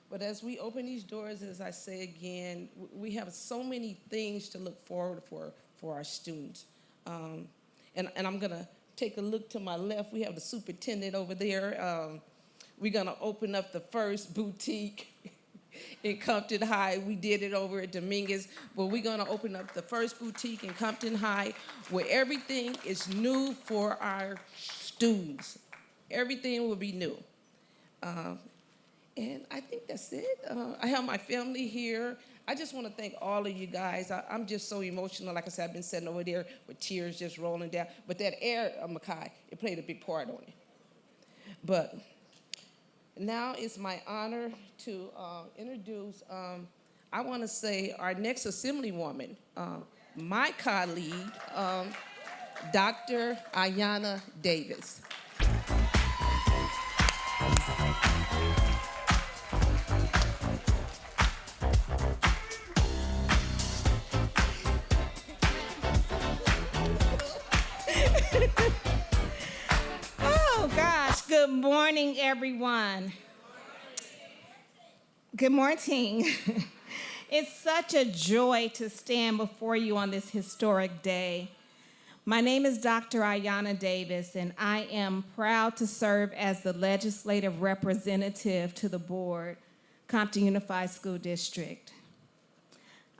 But as we open these doors, as I say again, we have so many things to look forward for our students. And I'm gonna take a look to my left. We have the superintendent over there. We're gonna open up the first boutique in Compton High. We did it over at Dominguez, but we're gonna open up the first boutique in Compton High where everything is new for our students. Everything will be new. And I think that's it. I have my family here. I just want to thank all of you guys. I'm just so emotional. Like I said, I've been sitting over there with tears just rolling down. But that air, Makai, it played a big part on it. But now it's my honor to introduce, I want to say, our next assemblywoman, my colleague, Dr. Ayanna Davis. Oh, gosh. Good morning, everyone. Good morning. It's such a joy to stand before you on this historic day. My name is Dr. Ayanna Davis, and I am proud to serve as the legislative representative to the board, Compton Unified School District.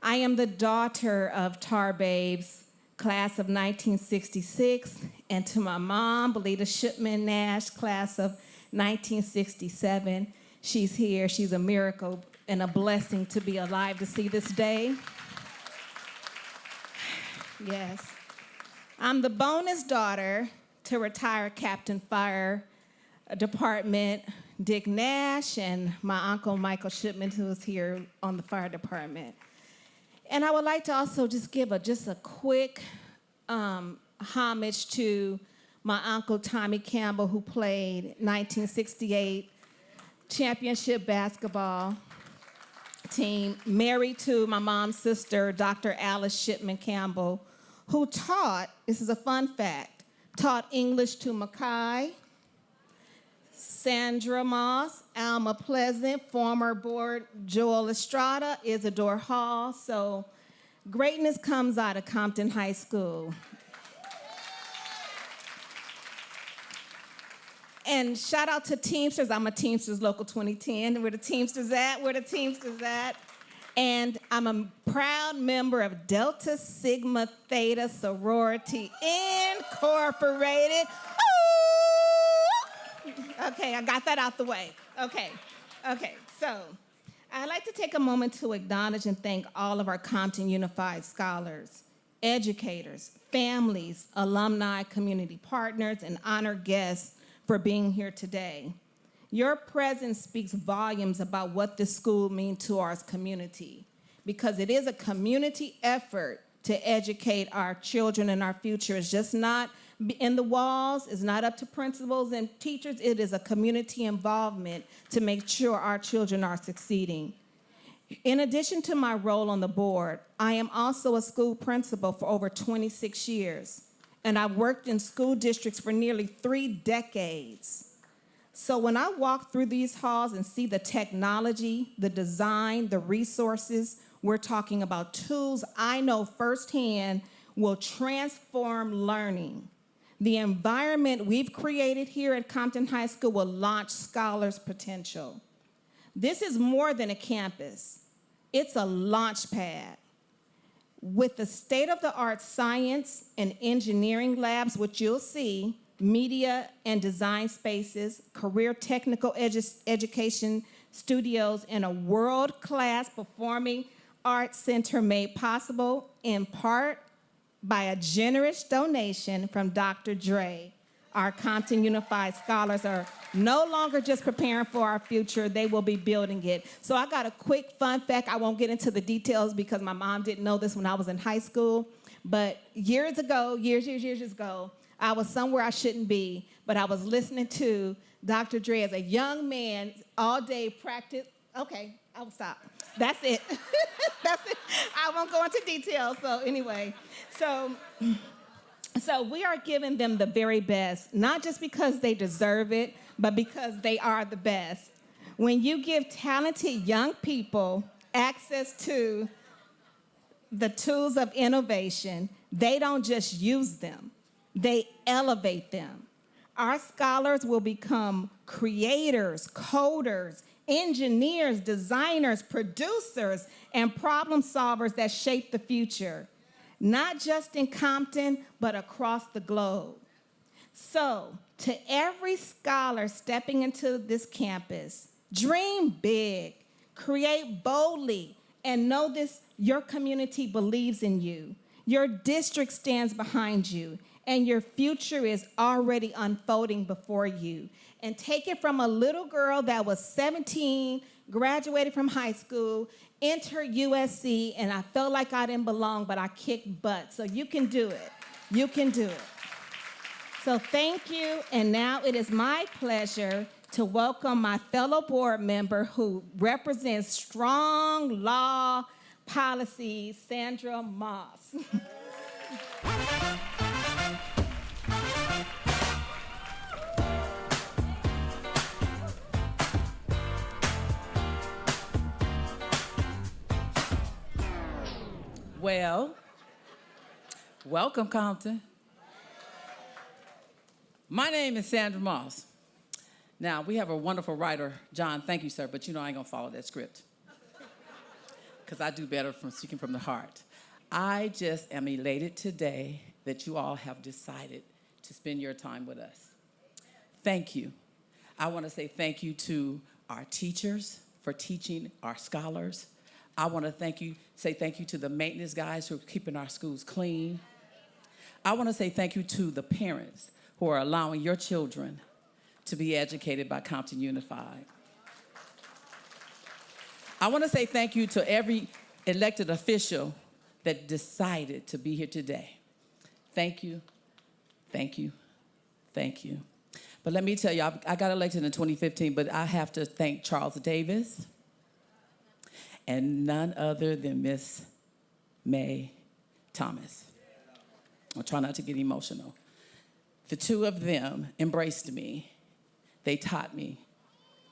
I am the daughter of Tar Babes, class of 1966, and to my mom, Belita Shipman Nash, class of 1967. She's here. She's a miracle and a blessing to be alive to see this day. Yes. I'm the bonus daughter to retired Captain Fire Department Dick Nash and my uncle Michael Shipman, who is here on the fire department. And I would like to also just give a quick homage to my uncle Tommy Campbell, who played 1968 championship basketball team, married to my mom's sister, Dr. Alice Shipman Campbell, who taught, this is a fun fact, taught English to Makai, Sandra Moss, Alma Pleasant, former board Joel Estrada, Isidore Hall. So greatness comes out of Compton High School. And shout out to Teamsters. I'm a Teamsters Local 2010. Where the Teamsters at? Where the Teamsters at? And I'm a proud member of Delta Sigma Theta Sorority Incorporated. Ooh! Okay, I got that out the way. Okay, so I'd like to take a moment to acknowledge and thank all of our Compton Unified scholars, educators, families, alumni, community partners, and honored guests for being here today. Your presence speaks volumes about what this school means to our community, because it is a community effort to educate our children and our future. It's just not in the walls, it's not up to principals and teachers, it is a community involvement to make sure our children are succeeding. In addition to my role on the board, I am also a school principal for over 26 years, and I've worked in school districts for nearly 3 decades. So when I walk through these halls and see the technology, the design, the resources, we're talking about tools I know firsthand will transform learning. The environment we've created here at Compton High School will launch scholars' potential. This is more than a campus. It's a launch pad. With the state-of-the-art science and engineering labs, which you'll see, media and design spaces, career technical education studios, and a world-class performing arts center made possible in part by a generous donation from Dr. Dre. Our Compton Unified scholars are no longer just preparing for our future, they will be building it. So I got a quick fun fact. I won't get into the details because my mom didn't know this when I was in high school, but years ago, I was somewhere I shouldn't be, but I was listening to Dr. Dre as a young man all day practice. Okay, I will stop. That's it. That's it. I won't go into details. So anyway, So we are giving them the very best, not just because they deserve it, but because they are the best. When you give talented young people access to the tools of innovation, they don't just use them, they elevate them. Our scholars will become creators, coders, engineers, designers, producers, and problem solvers that shape the future, not just in Compton, but across the globe. So, to every scholar stepping into this campus, dream big, create boldly, and know this, your community believes in you. Your district stands behind you, and your future is already unfolding before you. And take it from a little girl that was 17, graduated from high school, entered USC, and I felt like I didn't belong, but I kicked butt. So you can do it. You can do it. So thank you, and now it is my pleasure to welcome my fellow board member who represents strong law policy, Sandra Moss. Well, welcome, Compton. My name is Sandra Moss. Now, we have a wonderful writer, John, thank you, sir, but you know I ain't gonna follow that script because I do better from speaking from the heart. I just am elated today that you all have decided to spend your time with us. Thank you. I wanna say thank you to our teachers for teaching our scholars. I want to say thank you to the maintenance guys who are keeping our schools clean. I want to say thank you to the parents who are allowing your children to be educated by Compton Unified. I want to say thank you to every elected official that decided to be here today. Thank you, thank you, thank you. But let me tell you, I got elected in 2015, but I have to thank Charles Davis, and none other than Miss May Thomas. I'll try not to get emotional. The two of them embraced me. They taught me.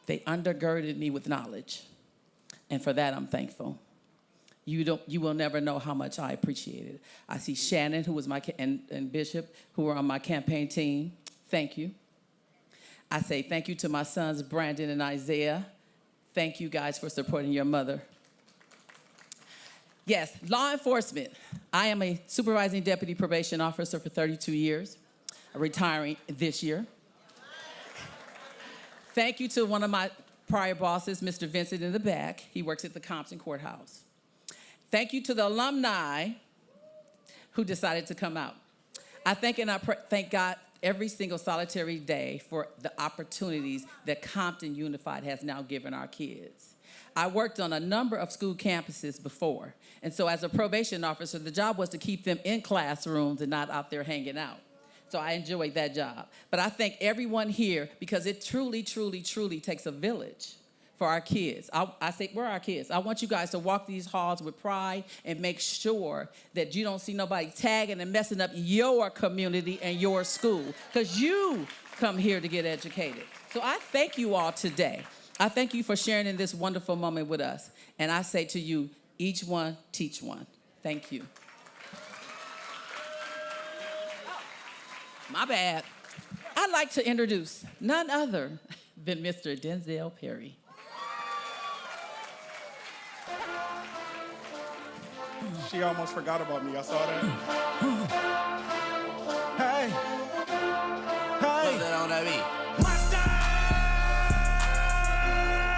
They undergirded me with knowledge. And for that, I'm thankful. You will never know how much I appreciate it. I see Shannon, who was and Bishop, who were on my campaign team. Thank you. I say thank you to my sons, Brandon and Isaiah. Thank you guys for supporting your mother. Yes, law enforcement. I am a supervising deputy probation officer for 32 years, retiring this year. Thank you to one of my prior bosses, Mr. Vincent in the back. He works at the Compton Courthouse. Thank you to the alumni who decided to come out. I thank and I thank God every single solitary day for the opportunities that Compton Unified has now given our kids. I worked on a number of school campuses before, and so as a probation officer, the job was to keep them in classrooms and not out there hanging out. So I enjoyed that job. But I thank everyone here because it truly, truly, truly takes a village for our kids. I say, where are our kids? I want you guys to walk these halls with pride and make sure that you don't see nobody tagging and messing up your community and your school, because you come here to get educated. So I thank you all today. I thank you for sharing in this wonderful moment with us. And I say to you, each one, teach one. Thank you. My bad. I'd like to introduce none other than Mr. Denzel Perry. She almost forgot about me. I saw that. Hey. Hey.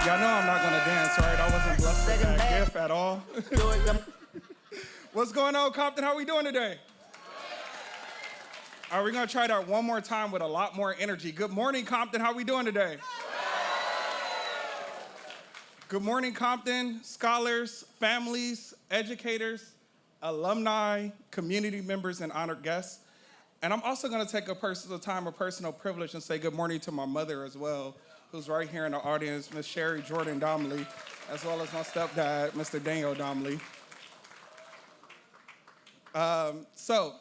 Y'all know I'm not gonna dance, right? I wasn't blessed with that gift at all. What's going on, Compton? How we doing today? All right, we're gonna try that one more time with a lot more energy. Good morning, Compton. How we doing today? Good morning, Compton, scholars, families, educators, alumni, community members, and honored guests. And I'm also gonna take a personal time, a personal privilege, and say good morning to my mother as well, who's right here in the audience, Miss Sherry Jordan Domley, as well as my stepdad, Mr. Daniel Domley. So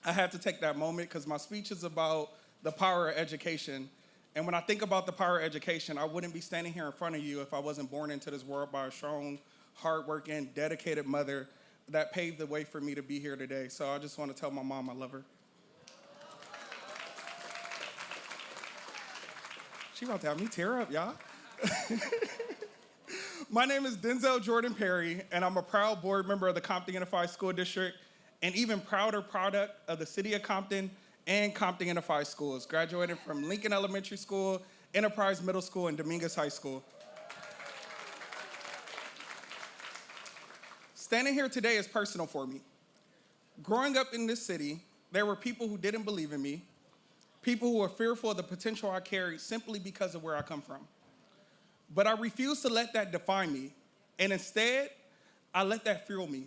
I had to take that moment because my speech is about the power of education. And when I think about the power of education, I wouldn't be standing here in front of you if I wasn't born into this world by a strong, hardworking, dedicated mother that paved the way for me to be here today. So I just want to tell my mom I love her. She about to have me tear up, y'all. My name is Denzel Jordan Perry, and I'm a proud board member of the Compton Unified School District, and even prouder product of the City of Compton and Compton Unified Schools. Graduated from Lincoln Elementary School, Enterprise Middle School, and Dominguez High School. Standing here today is personal for me. Growing up in this city, there were people who didn't believe in me, people who were fearful of the potential I carried simply because of where I come from. But I refused to let that define me, and instead, I let that fuel me.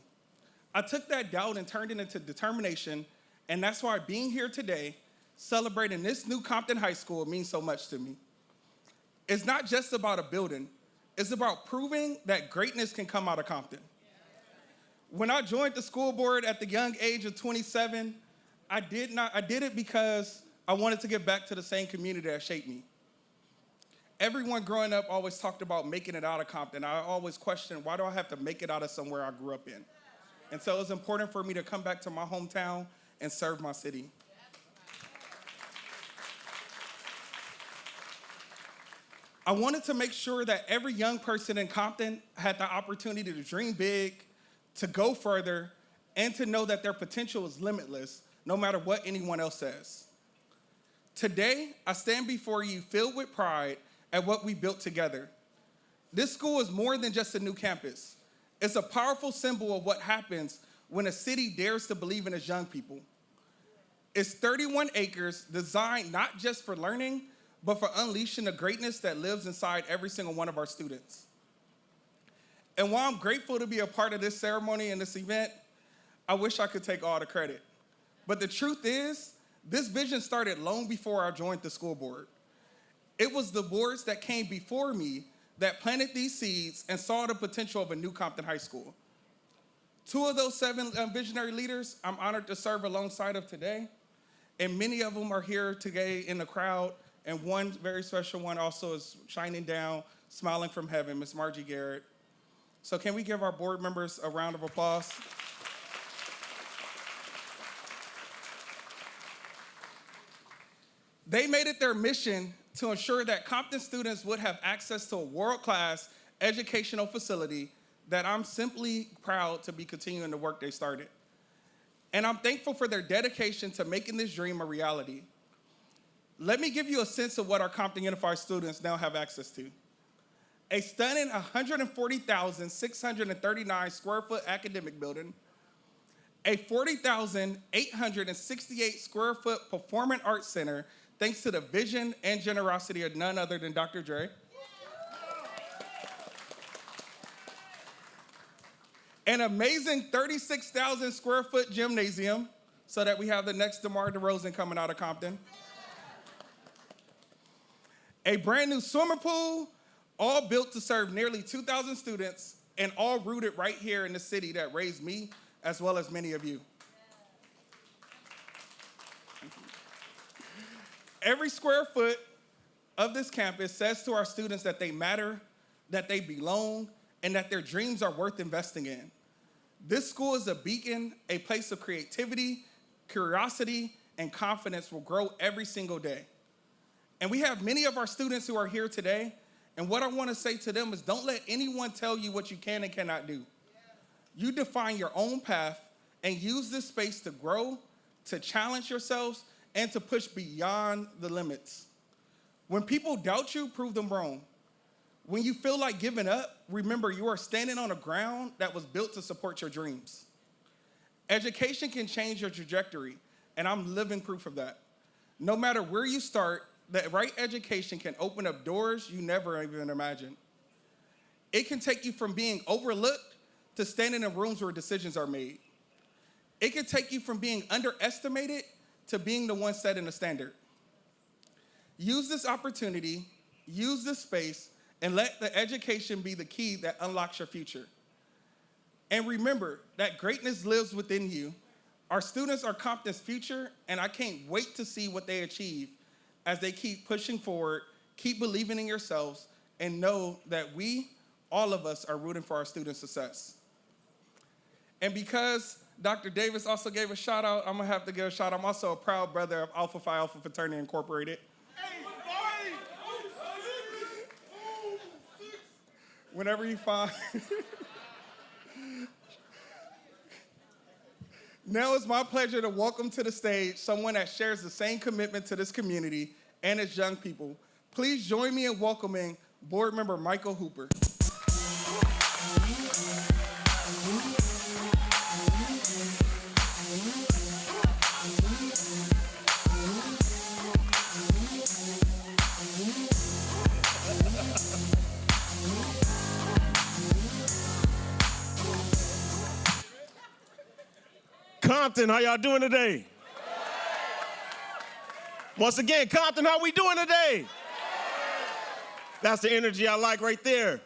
I took that doubt and turned it into determination, and that's why being here today, celebrating this new Compton High School means so much to me. It's not just about a building, it's about proving that greatness can come out of Compton. When I joined the school board at the young age of 27, I did it because I wanted to give back to the same community that shaped me. Everyone growing up always talked about making it out of Compton. I always questioned, why do I have to make it out of somewhere I grew up in? And so it was important for me to come back to my hometown and serve my city. I wanted to make sure that every young person in Compton had the opportunity to dream big, to go further, and to know that their potential is limitless, no matter what anyone else says. Today, I stand before you filled with pride at what we built together. This school is more than just a new campus. It's a powerful symbol of what happens when a city dares to believe in its young people. It's 31 acres designed not just for learning, but for unleashing the greatness that lives inside every single one of our students. And while I'm grateful to be a part of this ceremony and this event, I wish I could take all the credit. But the truth is, this vision started long before I joined the school board. It was the boards that came before me that planted these seeds and saw the potential of a new Compton High School. 2 of those 7 visionary leaders I'm honored to serve alongside of today, and many of them are here today in the crowd, and one very special one also is shining down, smiling from heaven, Miss Margie Garrett. So can we give our board members a round of applause? They made it their mission to ensure that Compton students would have access to a world-class educational facility that I'm simply proud to be continuing the work they started. And I'm thankful for their dedication to making this dream a reality. Let me give you a sense of what our Compton Unified students now have access to. A stunning 140,639 square foot academic building, a 40,868 square foot performing arts center, thanks to the vision and generosity of none other than Dr. Dre. An amazing 36,000 square foot gymnasium, so that we have the next DeMar DeRozan coming out of Compton. A brand new swimming pool, all built to serve nearly 2,000 students, and all rooted right here in the city that raised me, as well as many of you. Every square foot of this campus says to our students that they matter, that they belong, and that their dreams are worth investing in. This school is a beacon, a place of creativity, curiosity, and confidence will grow every single day. And we have many of our students who are here today, and what I want to say to them is don't let anyone tell you what you can and cannot do. You define your own path and use this space to grow, to challenge yourselves, and to push beyond the limits. When people doubt you, prove them wrong. When you feel like giving up, remember you are standing on a ground that was built to support your dreams. Education can change your trajectory, and I'm living proof of that. No matter where you start, the right education can open up doors you never even imagined. It can take you from being overlooked to standing in rooms where decisions are made. It can take you from being underestimated to being the one setting the standard. Use this opportunity, use this space, and let the education be the key that unlocks your future. And remember that greatness lives within you. Our students are Compton's future, and I can't wait to see what they achieve as they keep pushing forward, keep believing in yourselves, and know that we, all of us, are rooting for our students' success. And because Dr. Davis also gave a shout out, I'm gonna have to give a shout out. I'm also a proud brother of Alpha Phi Alpha Fraternity Incorporated. Whenever you find, now it's my pleasure to welcome to the stage someone that shares the same commitment to this community and its young people. Please join me in welcoming board member Michael Hooper. Compton, how y'all doing today? Once again, Compton, how we doing today? That's the energy I like right there.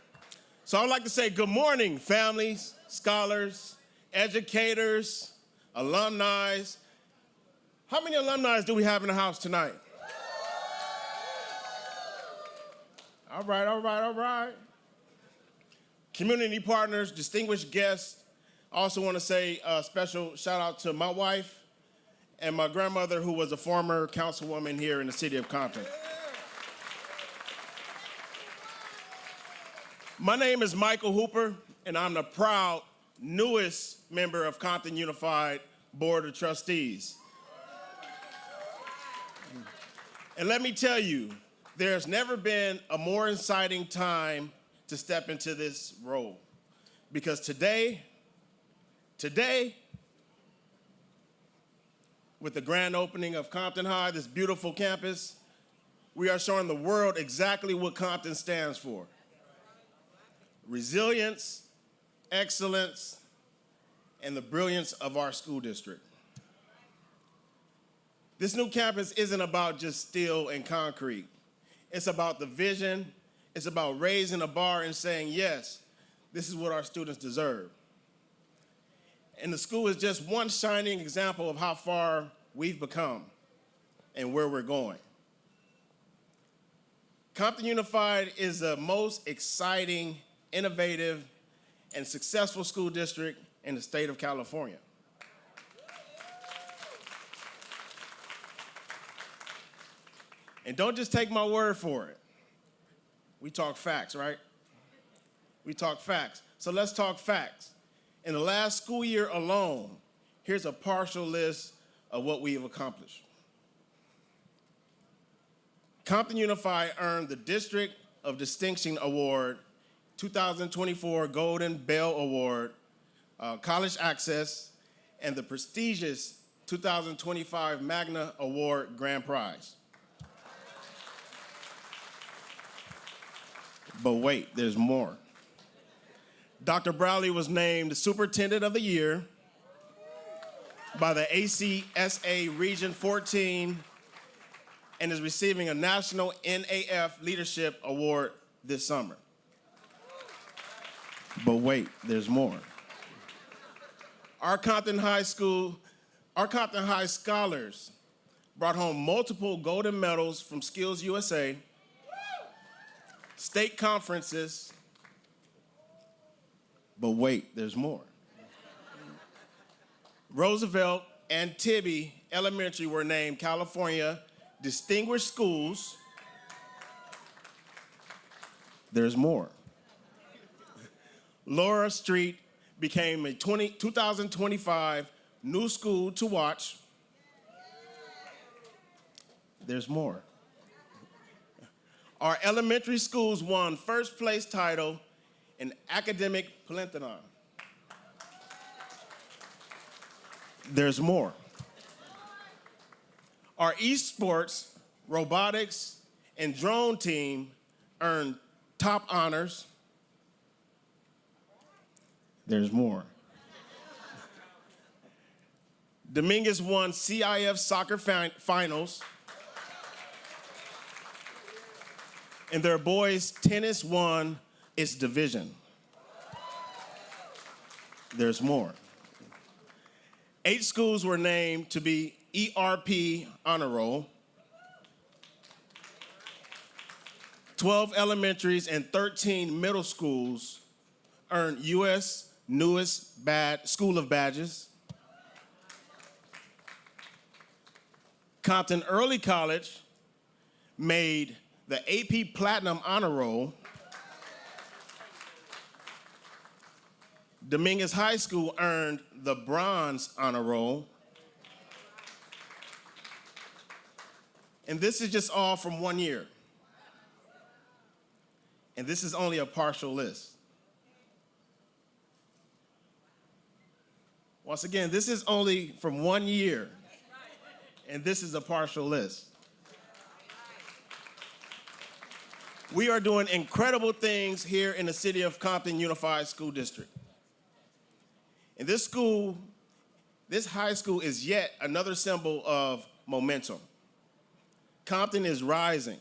So I'd like to say good morning, families, scholars, educators, alumni. How many alumni do we have in the house tonight? All right, all right, all right. Community partners, distinguished guests. I also want to say a special shout out to my wife and my grandmother, who was a former councilwoman here in the city of Compton. My name is Michael Hooper, and I'm the proud newest member of Compton Unified Board of Trustees. And let me tell you, there's never been a more exciting time to step into this role, because today, with the grand opening of Compton High, this beautiful campus, we are showing the world exactly what Compton stands for. Resilience, excellence, and the brilliance of our school district. This new campus isn't about just steel and concrete. It's about the vision. It's about raising a bar and saying, yes, this is what our students deserve. And the school is just one shining example of how far we've become and where we're going. Compton Unified is the most exciting, innovative, and successful school district in the state of California. And don't just take my word for it. We talk facts, right? We talk facts. So let's talk facts. In the last school year alone, here's a partial list of what we have accomplished. Compton Unified earned the District of Distinction Award, 2024 Golden Bell Award, College Access, and the prestigious 2025 Magna Award Grand Prize. But wait, there's more. Dr. Browley was named Superintendent of the Year by the ACSA Region 14 and is receiving a National NAF Leadership Award this summer. But wait, there's more. Our Compton High scholars brought home multiple golden medals from Skills USA, state conferences. But wait, there's more. Roosevelt and Tibby Elementary were named California Distinguished Schools. There's more. Laura Street became a 2025 New School to Watch. There's more. Our elementary schools won first place title in academic plenum. There's more. Our esports, robotics, and drone team earned top honors. There's more. Dominguez won CIF soccer finals. And their boys tennis won its division. There's more. 8 schools were named to be ERP honor roll. 12 elementaries and 13 middle schools earned U.S. newest School of Badges. Compton Early College made the AP Platinum honor roll. Dominguez High School earned the Bronze honor roll. And this is just all from 1 year. And this is only a partial list. Once again, this is only from 1 year. And this is a partial list. We are doing incredible things here in the city of Compton Unified School District. And this high school is yet another symbol of momentum. Compton is rising.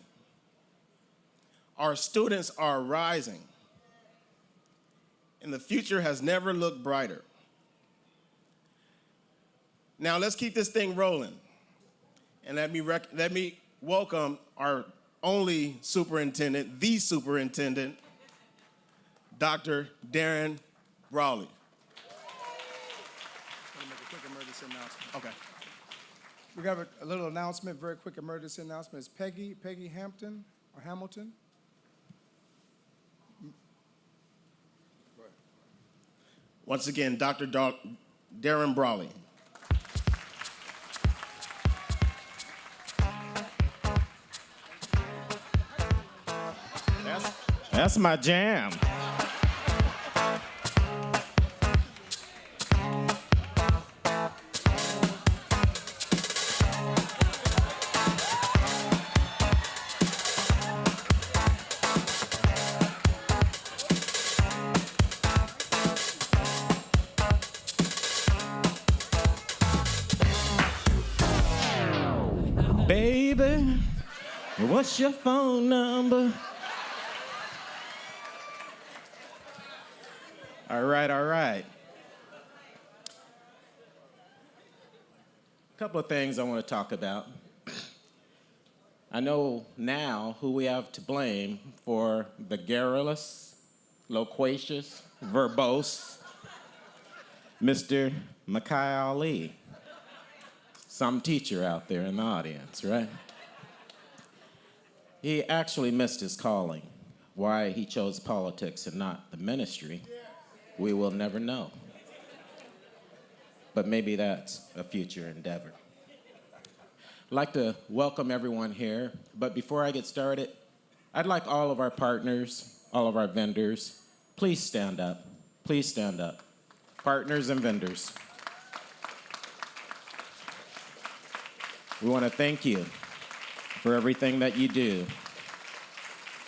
Our students are rising. And the future has never looked brighter. Now let's keep this thing rolling. And let me welcome our only superintendent, the superintendent, Dr. Darren Brawley. Okay. We have a little announcement, very quick emergency announcement. It's Peggy Hampton or Hamilton. Once again, Dr. Darren Brawley. That's my jam. Baby, what's your phone number? All right. A couple of things I want to talk about. I know now who we have to blame for the garrulous, loquacious, verbose Mr. Makai Ali. Some teacher out there in the audience, right? He actually missed his calling. Why he chose politics and not the ministry, we will never know. But maybe that's a future endeavor. I'd like to welcome everyone here, but before I get started, I'd like all of our partners, all of our vendors, please stand up. Please stand up. Partners and vendors. We want to thank you for everything that you do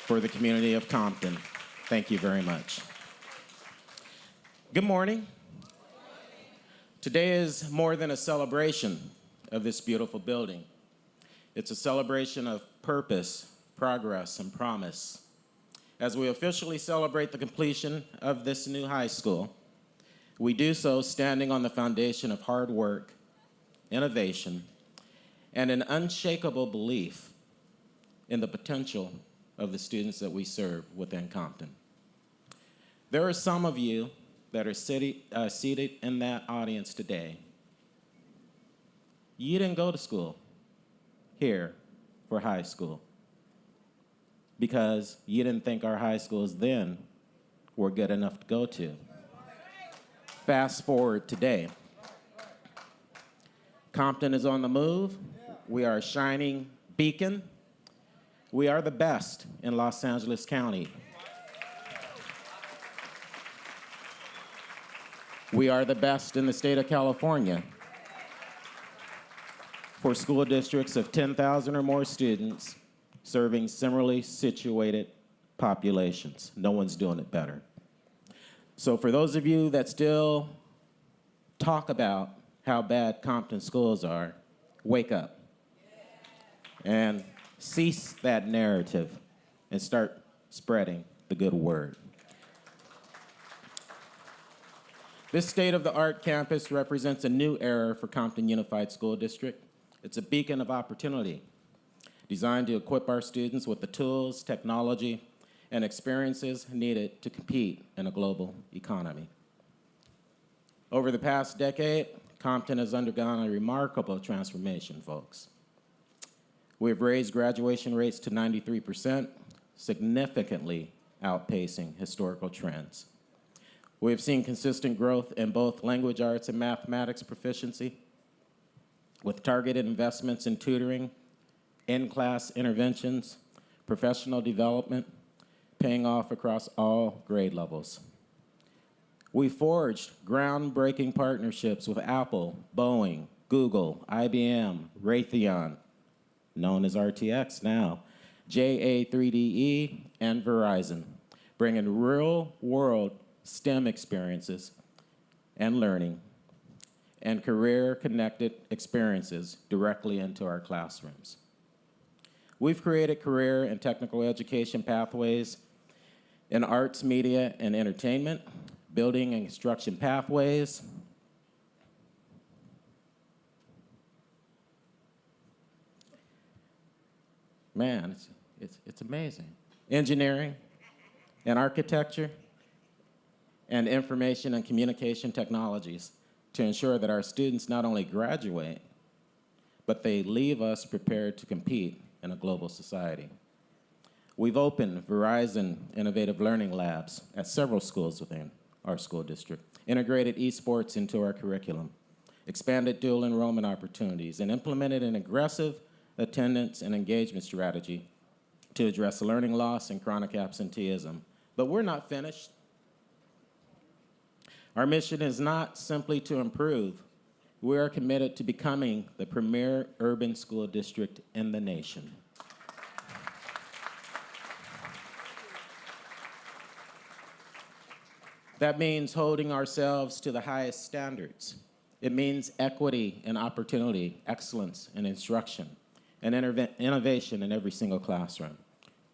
for the community of Compton. Thank you very much. Good morning. Today is more than a celebration of this beautiful building. It's a celebration of purpose, progress, and promise. As we officially celebrate the completion of this new high school, we do so standing on the foundation of hard work, innovation, and an unshakable belief in the potential of the students that we serve within Compton. There are some of you that are seated in that audience today. You didn't go to school here for high school because you didn't think our high schools then were good enough to go to. Fast forward today. Compton is on the move. We are a shining beacon. We are the best in Los Angeles County. We are the best in the state of California for school districts of 10,000 or more students serving similarly situated populations. No one's doing it better. So for those of you that still talk about how bad Compton schools are, wake up and cease that narrative and start spreading the good word. This state-of-the-art campus represents a new era for Compton Unified School District. It's a beacon of opportunity designed to equip our students with the tools, technology, and experiences needed to compete in a global economy. Over the past decade, Compton has undergone a remarkable transformation, folks. We've raised graduation rates to 93%, significantly outpacing historical trends. We've seen consistent growth in both language arts and mathematics proficiency, with targeted investments in tutoring, in-class interventions, professional development, paying off across all grade levels. We forged groundbreaking partnerships with Apple, Boeing, Google, IBM, Raytheon, known as RTX now, JA3DE, and Verizon, bringing real-world STEM experiences and learning and career-connected experiences directly into our classrooms. We've created career and technical education pathways in arts, media, and entertainment, building and construction pathways, man, it's amazing. Engineering and architecture and information and communication technologies to ensure that our students not only graduate, but they leave us prepared to compete in a global society. We've opened Verizon Innovative Learning Labs at several schools within our school district, integrated esports into our curriculum, expanded dual enrollment opportunities, and implemented an aggressive attendance and engagement strategy to address learning loss and chronic absenteeism. But we're not finished. Our mission is not simply to improve. We are committed to becoming the premier urban school district in the nation. That means holding ourselves to the highest standards. It means equity and opportunity, excellence in instruction, and innovation in every single classroom,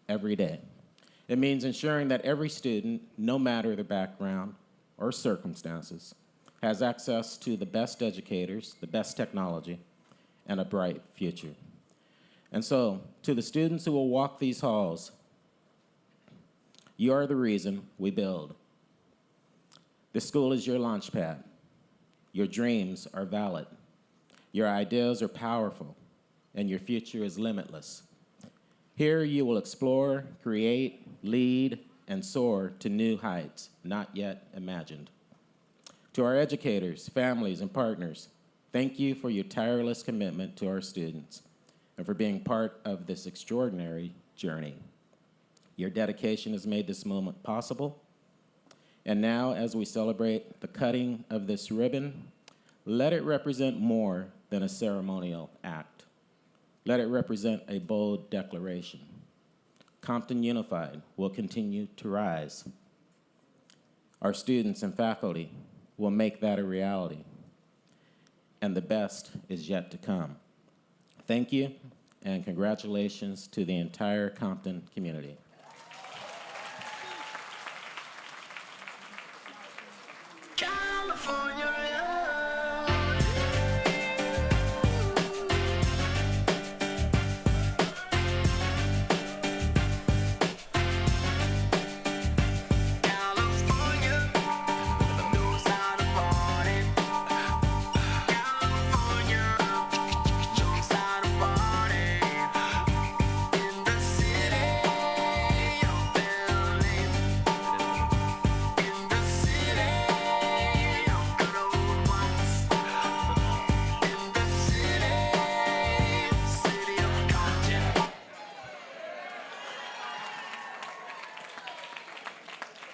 every day. It means ensuring that every student, no matter their background or circumstances, has access to the best educators, the best technology, and a bright future. And so, to the students who will walk these halls, you are the reason we build. This school is your launch pad. Your dreams are valid. Your ideas are powerful, and your future is limitless. Here you will explore, create, lead, and soar to new heights not yet imagined. To our educators, families, and partners, thank you for your tireless commitment to our students and for being part of this extraordinary journey. Your dedication has made this moment possible. And now, as we celebrate the cutting of this ribbon, let it represent more than a ceremonial act. Let it represent a bold declaration. Compton Unified will continue to rise. Our students and faculty will make that a reality. And the best is yet to come. Thank you, and congratulations to the entire Compton community.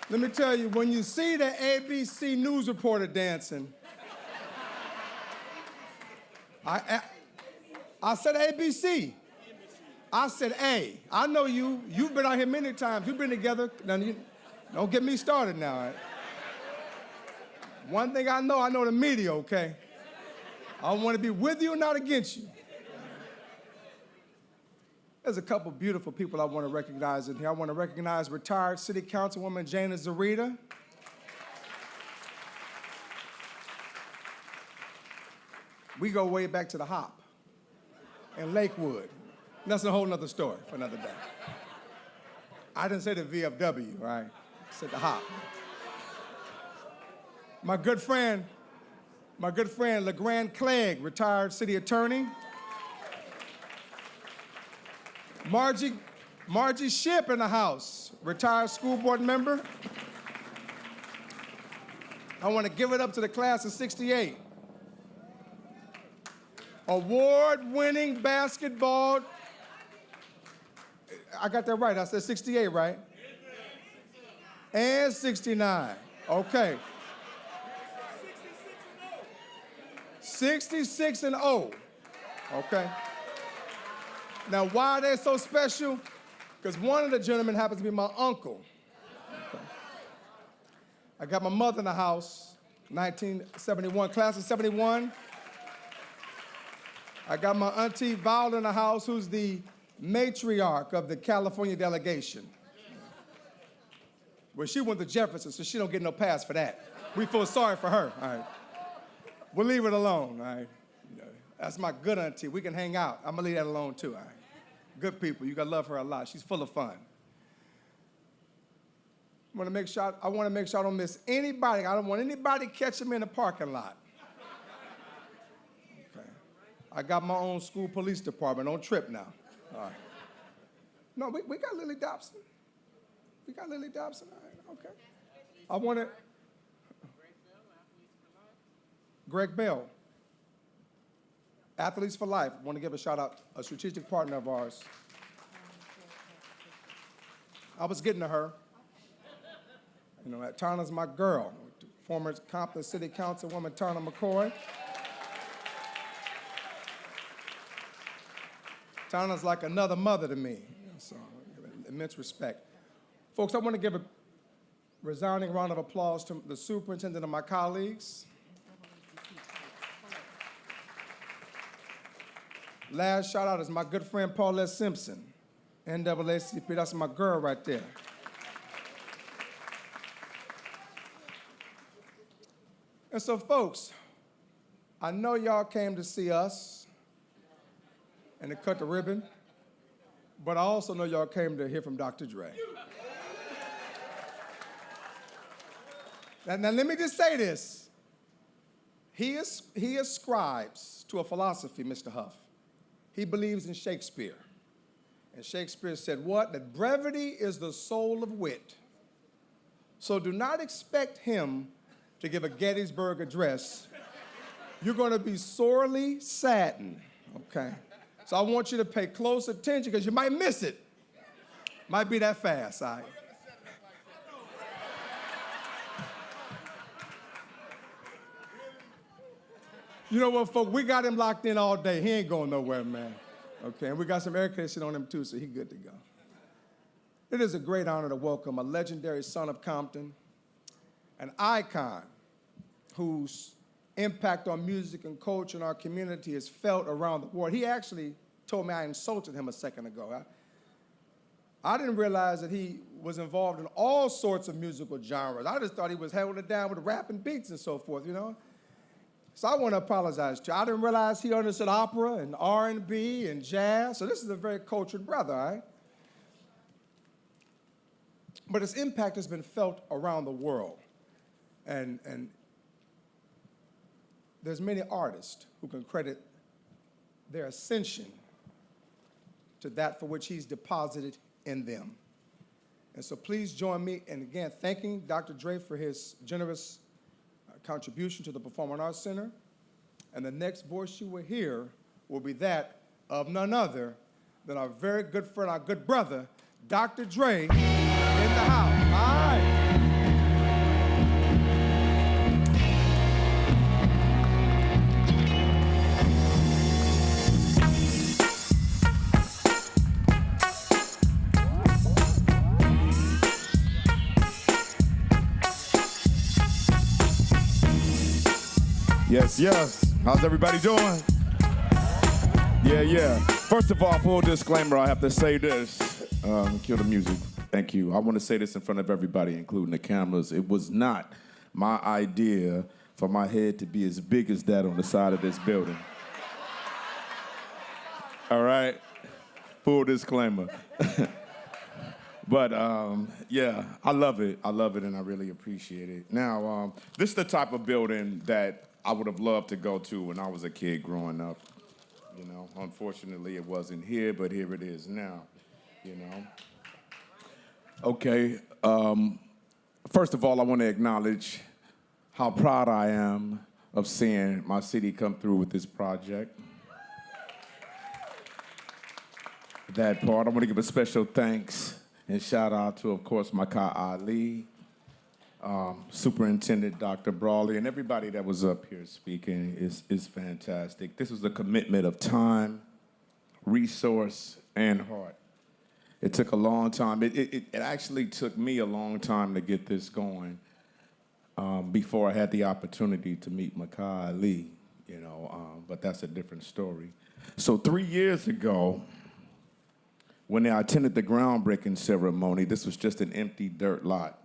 Let me tell you, when you see the ABC news reporter dancing, I said ABC. I said A. I know you. You've been out here many times. You've been together. Now, don't get me started now. Right? One thing I know the media, okay? I want to be with you, not against you. There's a couple beautiful people I want to recognize in here. I want to recognize retired City Councilwoman Jana Zarita. We go way back to the Hop in Lakewood. That's a whole nother story for another day. I didn't say the VFW, right? I said the Hop. My good friend LeGrand Clegg, retired city attorney. Margie Shipp in the house, retired school board member. I want to give it up to the class of '68. Award-winning basketball. I got that right. I said 68, right? And 69. Okay. 66 and 0. Okay. Now, why are they so special? Because one of the gentlemen happens to be my uncle. Okay. I got my mother in the house, 1971, class of 71. I got my auntie Viola in the house, who's the matriarch of the California delegation. Well, she went to Jefferson, so she don't get no pass for that. We feel sorry for her, all right? We'll leave it alone, all right? That's my good auntie. We can hang out. I'm gonna leave that alone too, all right? Good people, you gotta love her a lot. She's full of fun. I wanna make sure I don't miss anybody. I don't want anybody catching me in the parking lot. Okay. I got my own school police department. Don't trip now. All right. No, we got Lily Dobson. We got Lily Dobson. All right, okay. I want to. Greg Bell. Athletes for Life. I want to give a shout out, a strategic partner of ours. I was getting to her. You know, Tarna's my girl. Former Compton City Councilwoman Tarna McCoy. Tarna's like another mother to me, so immense respect. Folks, I want to give a resounding round of applause to the superintendent and my colleagues. Last shout out is my good friend Paulette Simpson, NAACP. That's my girl right there. And so, folks, I know y'all came to see us and to cut the ribbon, but I also know y'all came to hear from Dr. Dre. Now let me just say this. He ascribes to a philosophy, Mr. Huff. He believes in Shakespeare. And Shakespeare said what? That brevity is the soul of wit. So do not expect him to give a Gettysburg Address. You're going to be sorely saddened, okay? So I want you to pay close attention because you might miss it. Might be that fast, all right? You know what, folks? We got him locked in all day. He ain't going nowhere, man. Okay, and we got some air conditioning on him too, so he's good to go. It is a great honor to welcome a legendary son of Compton, an icon whose impact on music and culture in our community is felt around the world. He actually told me I insulted him a second ago. I didn't realize that he was involved in all sorts of musical genres. I just thought he was holding it down with rap and beats and so forth, you know? So I want to apologize to you. I didn't realize he understood opera and R&B and jazz, so this is a very cultured brother, all right? But his impact has been felt around the world. And there's many artists who can credit their ascension to that for which he's deposited in them. And so please join me in, again, thanking Dr. Dre for his generous contribution to the Performing Arts Center. And the next voice you will hear will be that of none other than our very good friend, our good brother, Dr. Dre, in the house. All right. Yes, yes. How's everybody doing? Yeah. First of all, full disclaimer, I have to say this. Cue the music. Thank you. I want to say this in front of everybody, including the cameras. It was not my idea for my head to be as big as that on the side of this building. All right? Full disclaimer. But yeah, I love it. I love it, and I really appreciate it. Now, this is the type of building that I would have loved to go to when I was a kid growing up. You know, unfortunately, it wasn't here, but here it is now. You know. Okay. First of all, I want to acknowledge how proud I am of seeing my city come through with this project. That part, I want to give a special thanks and shout out to, of course, Makai Ali, Superintendent Dr. Brawley, and everybody that was up here speaking is fantastic. This was a commitment of time, resource, and heart. It took a long time. It actually took me a long time to get this going before I had the opportunity to meet Makai Ali, you know, but that's a different story. So 3 years ago, when I attended the groundbreaking ceremony, this was just an empty dirt lot.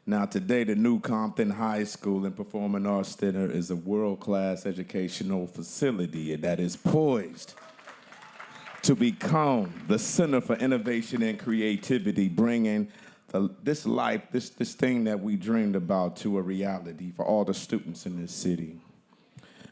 Now today, the new Compton High School and Performing Arts Center is a world-class educational facility that is poised to become the center for innovation and creativity, bringing this life, this thing that we dreamed about to a reality for all the students in this city.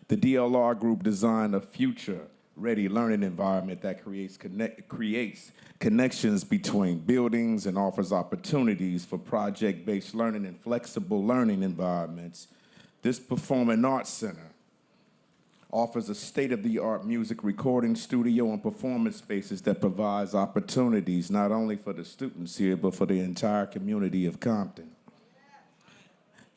The DLR group designed a future-ready learning environment that creates connections between buildings and offers opportunities for project-based learning and flexible learning environments. This Performing Arts Center offers a state-of-the-art music recording studio and performance spaces that provides opportunities not only for the students here, but for the entire community of Compton.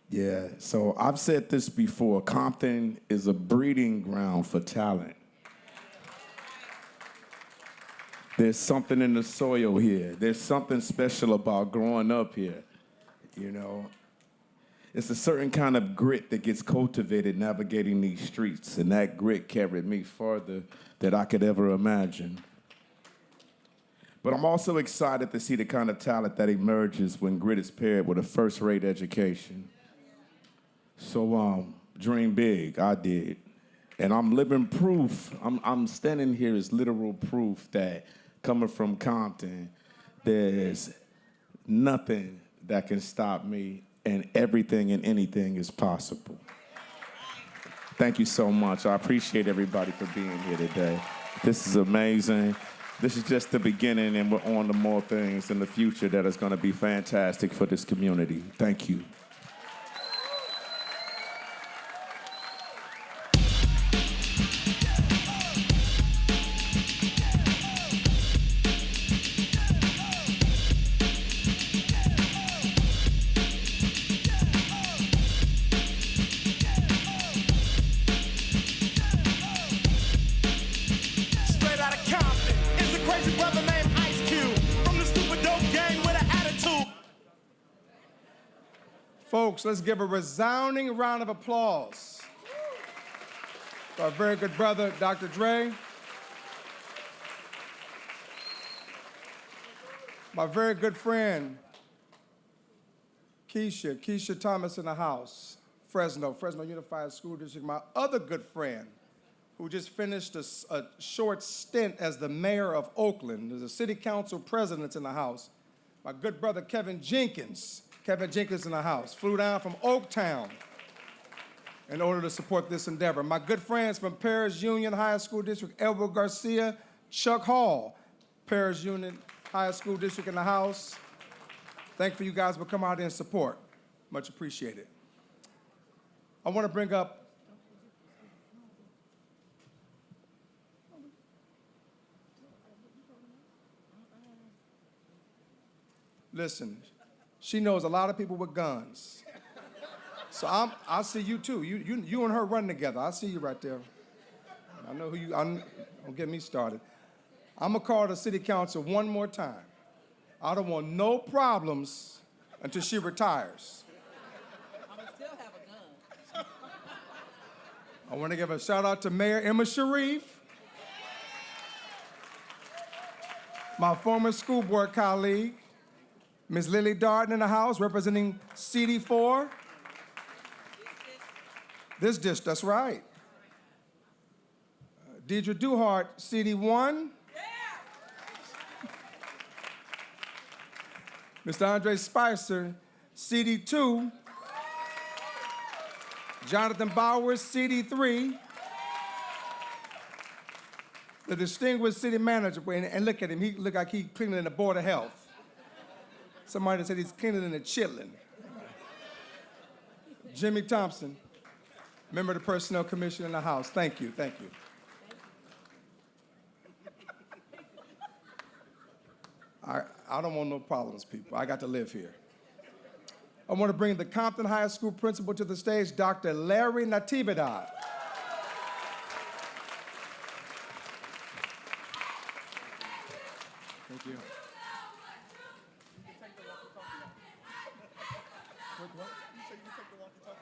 Yeah, so I've said this before, Compton is a breeding ground for talent. There's something in the soil here. There's something special about growing up here, you know. It's a certain kind of grit that gets cultivated navigating these streets, and that grit carried me farther than I could ever imagine. But I'm also excited to see the kind of talent that emerges when grit is paired with a first-rate education. So dream big, I did. And I'm living proof, I'm standing here as literal proof that coming from Compton, there's nothing that can stop me, and everything and anything is possible. Thank you so much. I appreciate everybody for being here today. This is amazing. This is just the beginning, and we're on to more things in the future that is going to be fantastic for this community. Thank you. Folks, let's give a resounding round of applause to our very good brother, Dr. Dre. My very good friend, Keisha Thomas in the house, Fresno Unified School District. My other good friend, who just finished a short stint as the mayor of Oakland. There's a city council president in the house. My good brother, Kevin Jenkins in the house, flew down from Oaktown in order to support this endeavor. My good friends from Paris Union High School District, Elwood Garcia, Chuck Hall, Paris Union High School District in the house. Thank you guys for coming out here and support. Much appreciated. I want to bring up listen, she knows a lot of people with guns. So I see you too. You and her running together. I see you right there. I know who you, don't get me started. I'm gonna call the city council one more time. I don't want no problems until she retires. I'm gonna still have a gun. I wanna give a shout out to Mayor Emma Sharif, my former school board colleague, Ms. Lily Darden in the house, representing CD4. This district, that's right. Deidre Duhart, CD1. Mr. Andre Spicer, CD2. Jonathan Bowers, CD3. The distinguished city manager, and look at him, he look like he's cleaner than the Board of Health. Somebody said he's cleaner than the chitlin. Jimmy Thompson, member of the Personnel Commission in the House. Thank you, thank you. I don't want no problems, people. I got to live here. I want to bring the Compton High School principal to the stage, Dr. Larry Natividad. Thank you.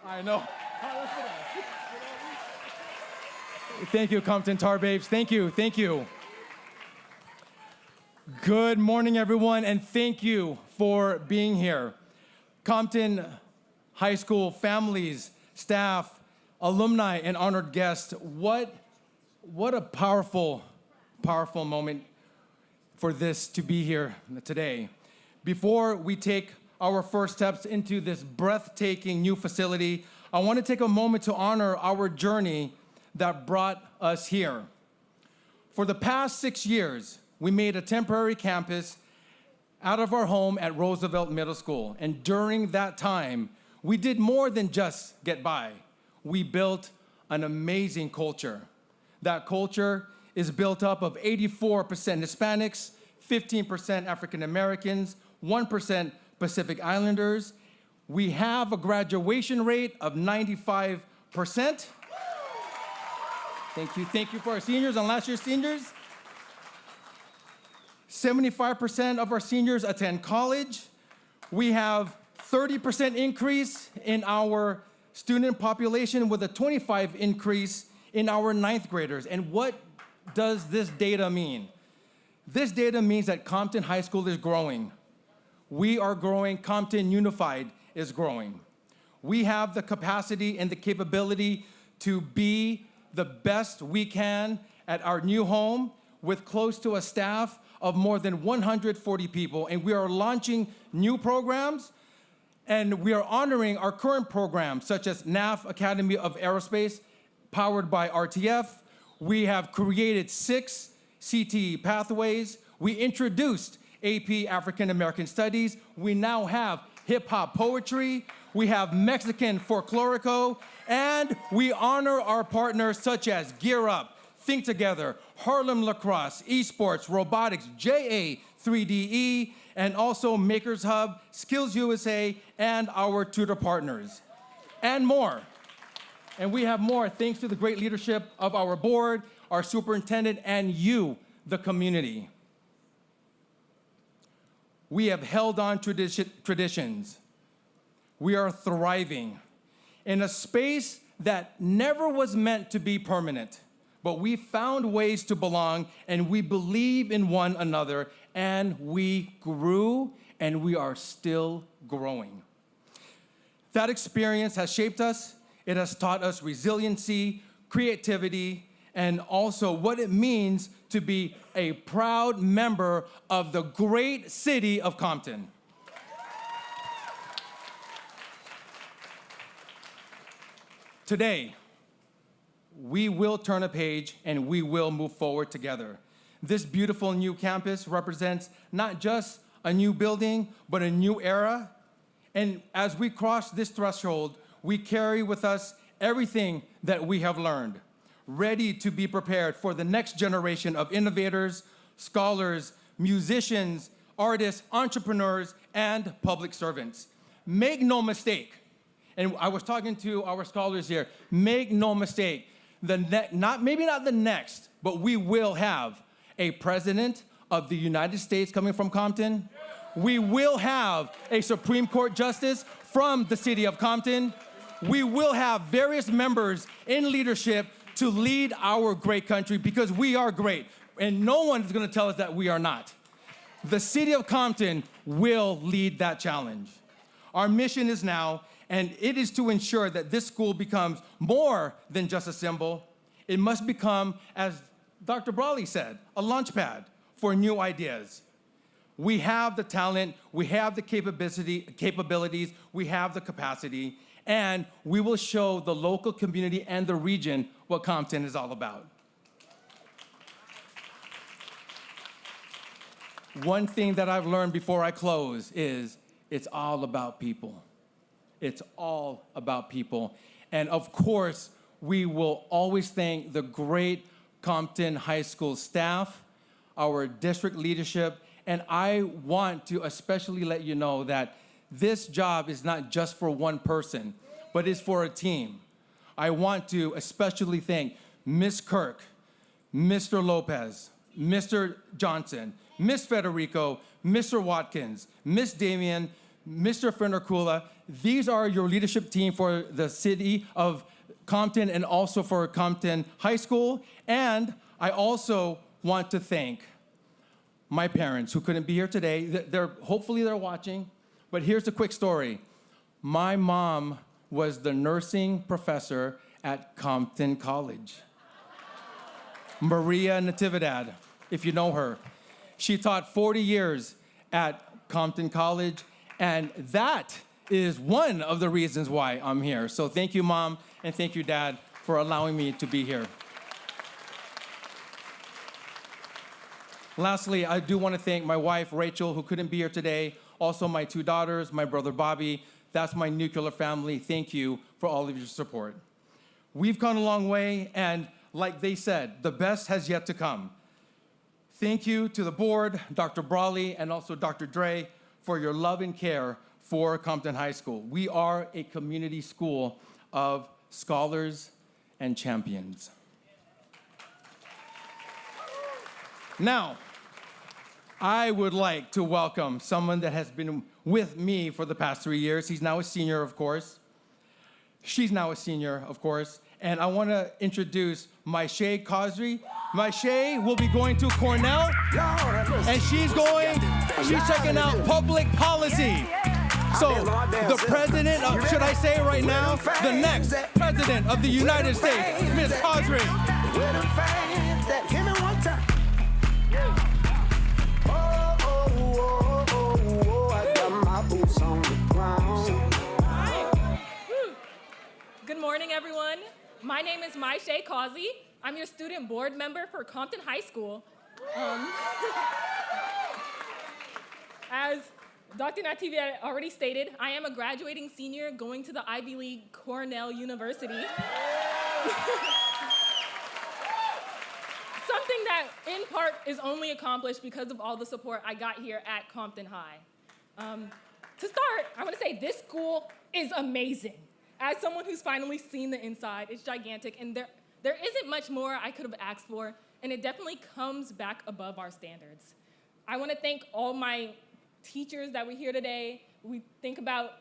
I know. Thank you, Compton Tar Babes. Thank you, thank you. Good morning, everyone, and thank you for being here. Compton High School families, staff, alumni, and honored guests, what a powerful, powerful moment for this to be here today. Before we take our first steps into this breathtaking new facility, I want to take a moment to honor our journey that brought us here. For the past 6 years, we made a temporary campus out of our home at Roosevelt Middle School. And during that time, we did more than just get by. We built an amazing culture. That culture is built up of 84% Hispanics, 15% African Americans, 1% Pacific Islanders. We have a graduation rate of 95%. Thank you for our seniors and last year's seniors. 75% of our seniors attend college. We have 30% increase in our student population with a 25% increase in our ninth graders. And what does this data mean? This data means that Compton High School is growing. We are growing. Compton Unified is growing. We have the capacity and the capability to be the best we can at our new home with close to a staff of more than 140 people. And we are launching new programs, and we are honoring our current programs, such as NAF Academy of Aerospace, powered by RTF. We have created 6 CTE pathways. We introduced AP African American Studies. We now have hip hop poetry. We have Mexican folklorico, and we honor our partners such as Gear Up, Think Together, Harlem Lacrosse, Esports, Robotics, JA, 3DE, and also Makers Hub, Skills USA, and our tutor partners, and more. And we have more thanks to the great leadership of our board, our superintendent, and you, the community. We have held on to traditions. We are thriving in a space that never was meant to be permanent, but we found ways to belong, and we believe in one another, and we grew, and we are still growing. That experience has shaped us. It has taught us resiliency, creativity, and also what it means to be a proud member of the great city of Compton. Today, we will turn a page and we will move forward together. This beautiful new campus represents not just a new building, but a new era. And as we cross this threshold, we carry with us everything that we have learned, ready to be prepared for the next generation of innovators, scholars, musicians, artists, entrepreneurs, and public servants. Make no mistake, and I was talking to our scholars here, make no mistake, maybe not the next, but we will have a president of the United States coming from Compton. We will have a Supreme Court justice from the city of Compton. We will have various members in leadership to lead our great country because we are great, and no one is going to tell us that we are not. The city of Compton will lead that challenge. Our mission is now, and it is to ensure that this school becomes more than just a symbol. It must become, as Dr. Brawley said, a launch pad for new ideas. We have the talent, we have the capabilities, we have the capacity, and we will show the local community and the region what Compton is all about. One thing that I've learned before I close is it's all about people. It's all about people. And of course, we will always thank the great Compton High School staff, our district leadership, and I want to especially let you know that this job is not just for one person, but it's for a team. I want to especially thank Ms. Kirk, Mr. Lopez, Mr. Johnson, Ms. Federico, Mr. Watkins, Ms. Damian, Mr. Fenerkula. These are your leadership team for the city of Compton and also for Compton High School. And I also want to thank my parents who couldn't be here today. Hopefully they're watching, but here's a quick story. My mom was the nursing professor at Compton College. Maria Natividad, if you know her. She taught 40 years at Compton College, and that is one of the reasons why I'm here. So thank you, Mom, and thank you, Dad, for allowing me to be here. Lastly, I do want to thank my wife, Rachel, who couldn't be here today, also my two daughters, my brother, Bobby. That's my nuclear family. Thank you for all of your support. We've come a long way, and like they said, the best has yet to come. Thank you to the board, Dr. Brawley, and also Dr. Dre, for your love and care for Compton High School. We are a community school of scholars and champions. Now, I would like to welcome someone that has been with me for the past 3 years. He's now a senior, of course. She's now a senior, of course. And I want to introduce Maisha Khosri. Maisha will be going to Cornell, and she's checking out public policy. So the president of, should I say right now, the next president of the United States, Ms. Khosri. Good morning, everyone. My name is Maisha Khosri. I'm your student board member for Compton High School. As Dr. Natividad already stated, I am a graduating senior going to the Ivy League Cornell University. Something that, in part, is only accomplished because of all the support I got here at Compton High. To start, I want to say this school is amazing. As someone who's finally seen the inside, it's gigantic, and there isn't much more I could have asked for, and it definitely comes back above our standards. I want to thank all my teachers that were here today. We think about,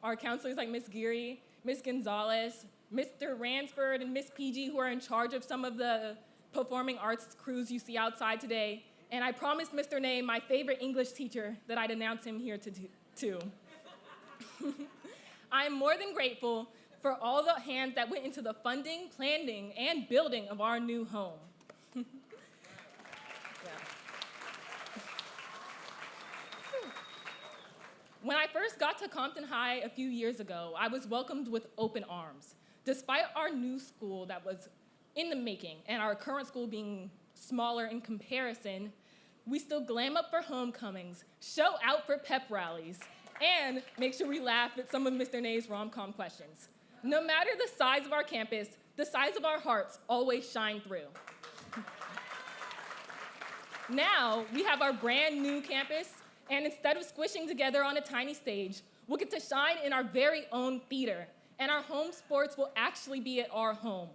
our counselors like Ms. Geary, Ms. Gonzalez, Mr. Ransford, and Ms. PG, who are in charge of some of the performing arts crews you see outside today. And I promised Mr. Ney, my favorite English teacher, that I'd announce him here too. I am more than grateful for all the hands that went into the funding, planning, and building of our new home. When I first got to Compton High a few years ago, I was welcomed with open arms. Despite our new school that was in the making and our current school being smaller in comparison, we still glam up for homecomings, show out for pep rallies, and make sure we laugh at some of Mr. Ney's rom-com questions. No matter the size of our campus, the size of our hearts always shine through. Now, we have our brand new campus, and instead of squishing together on a tiny stage, we'll get to shine in our very own theater, and our home sports will actually be at our home.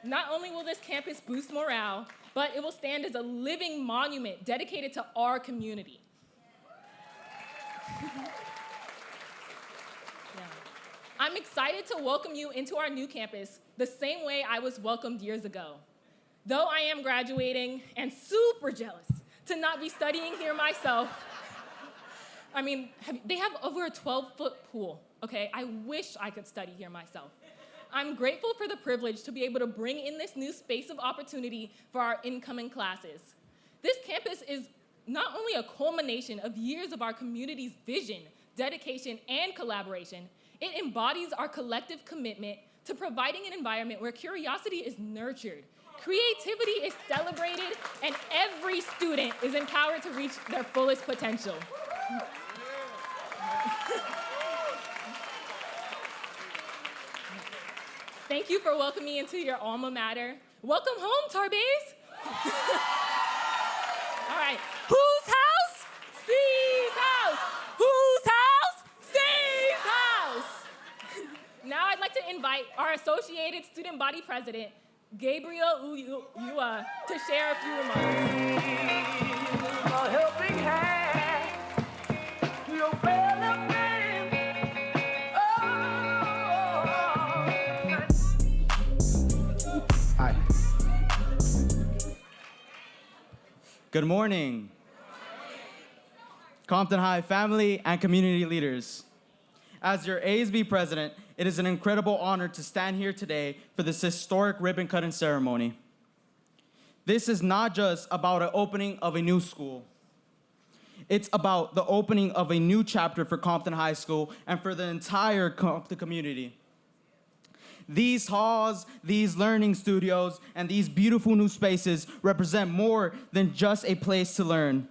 Not only will this campus boost morale, but it will stand as a living monument dedicated to our community. I'm excited to welcome you into our new campus the same way I was welcomed years ago. Though I am graduating and super jealous to not be studying here myself, I mean, they have over a 12-foot pool, okay? I wish I could study here myself. I'm grateful for the privilege to be able to bring in this new space of opportunity for our incoming classes. This campus is not only a culmination of years of our community's vision, dedication, and collaboration, it embodies our collective commitment to providing an environment where curiosity is nurtured, creativity is celebrated, and every student is empowered to reach their fullest potential. Thank you for welcoming me into your alma mater. Welcome home, Tarbays. All right, whose house? C's house. Whose house? C's house. Now I'd like to invite our Associated Student Body President, Gabriel Uyua, to share a few remarks. A helping hand to your fellow man. Hi. Good morning. Compton High family and community leaders. As your ASB president, it is an incredible honor to stand here today for this historic ribbon cutting ceremony. This is not just about an opening of a new school. It's about the opening of a new chapter for Compton High School and for the entire Compton community. These halls, these learning studios, and these beautiful new spaces represent more than just a place to learn.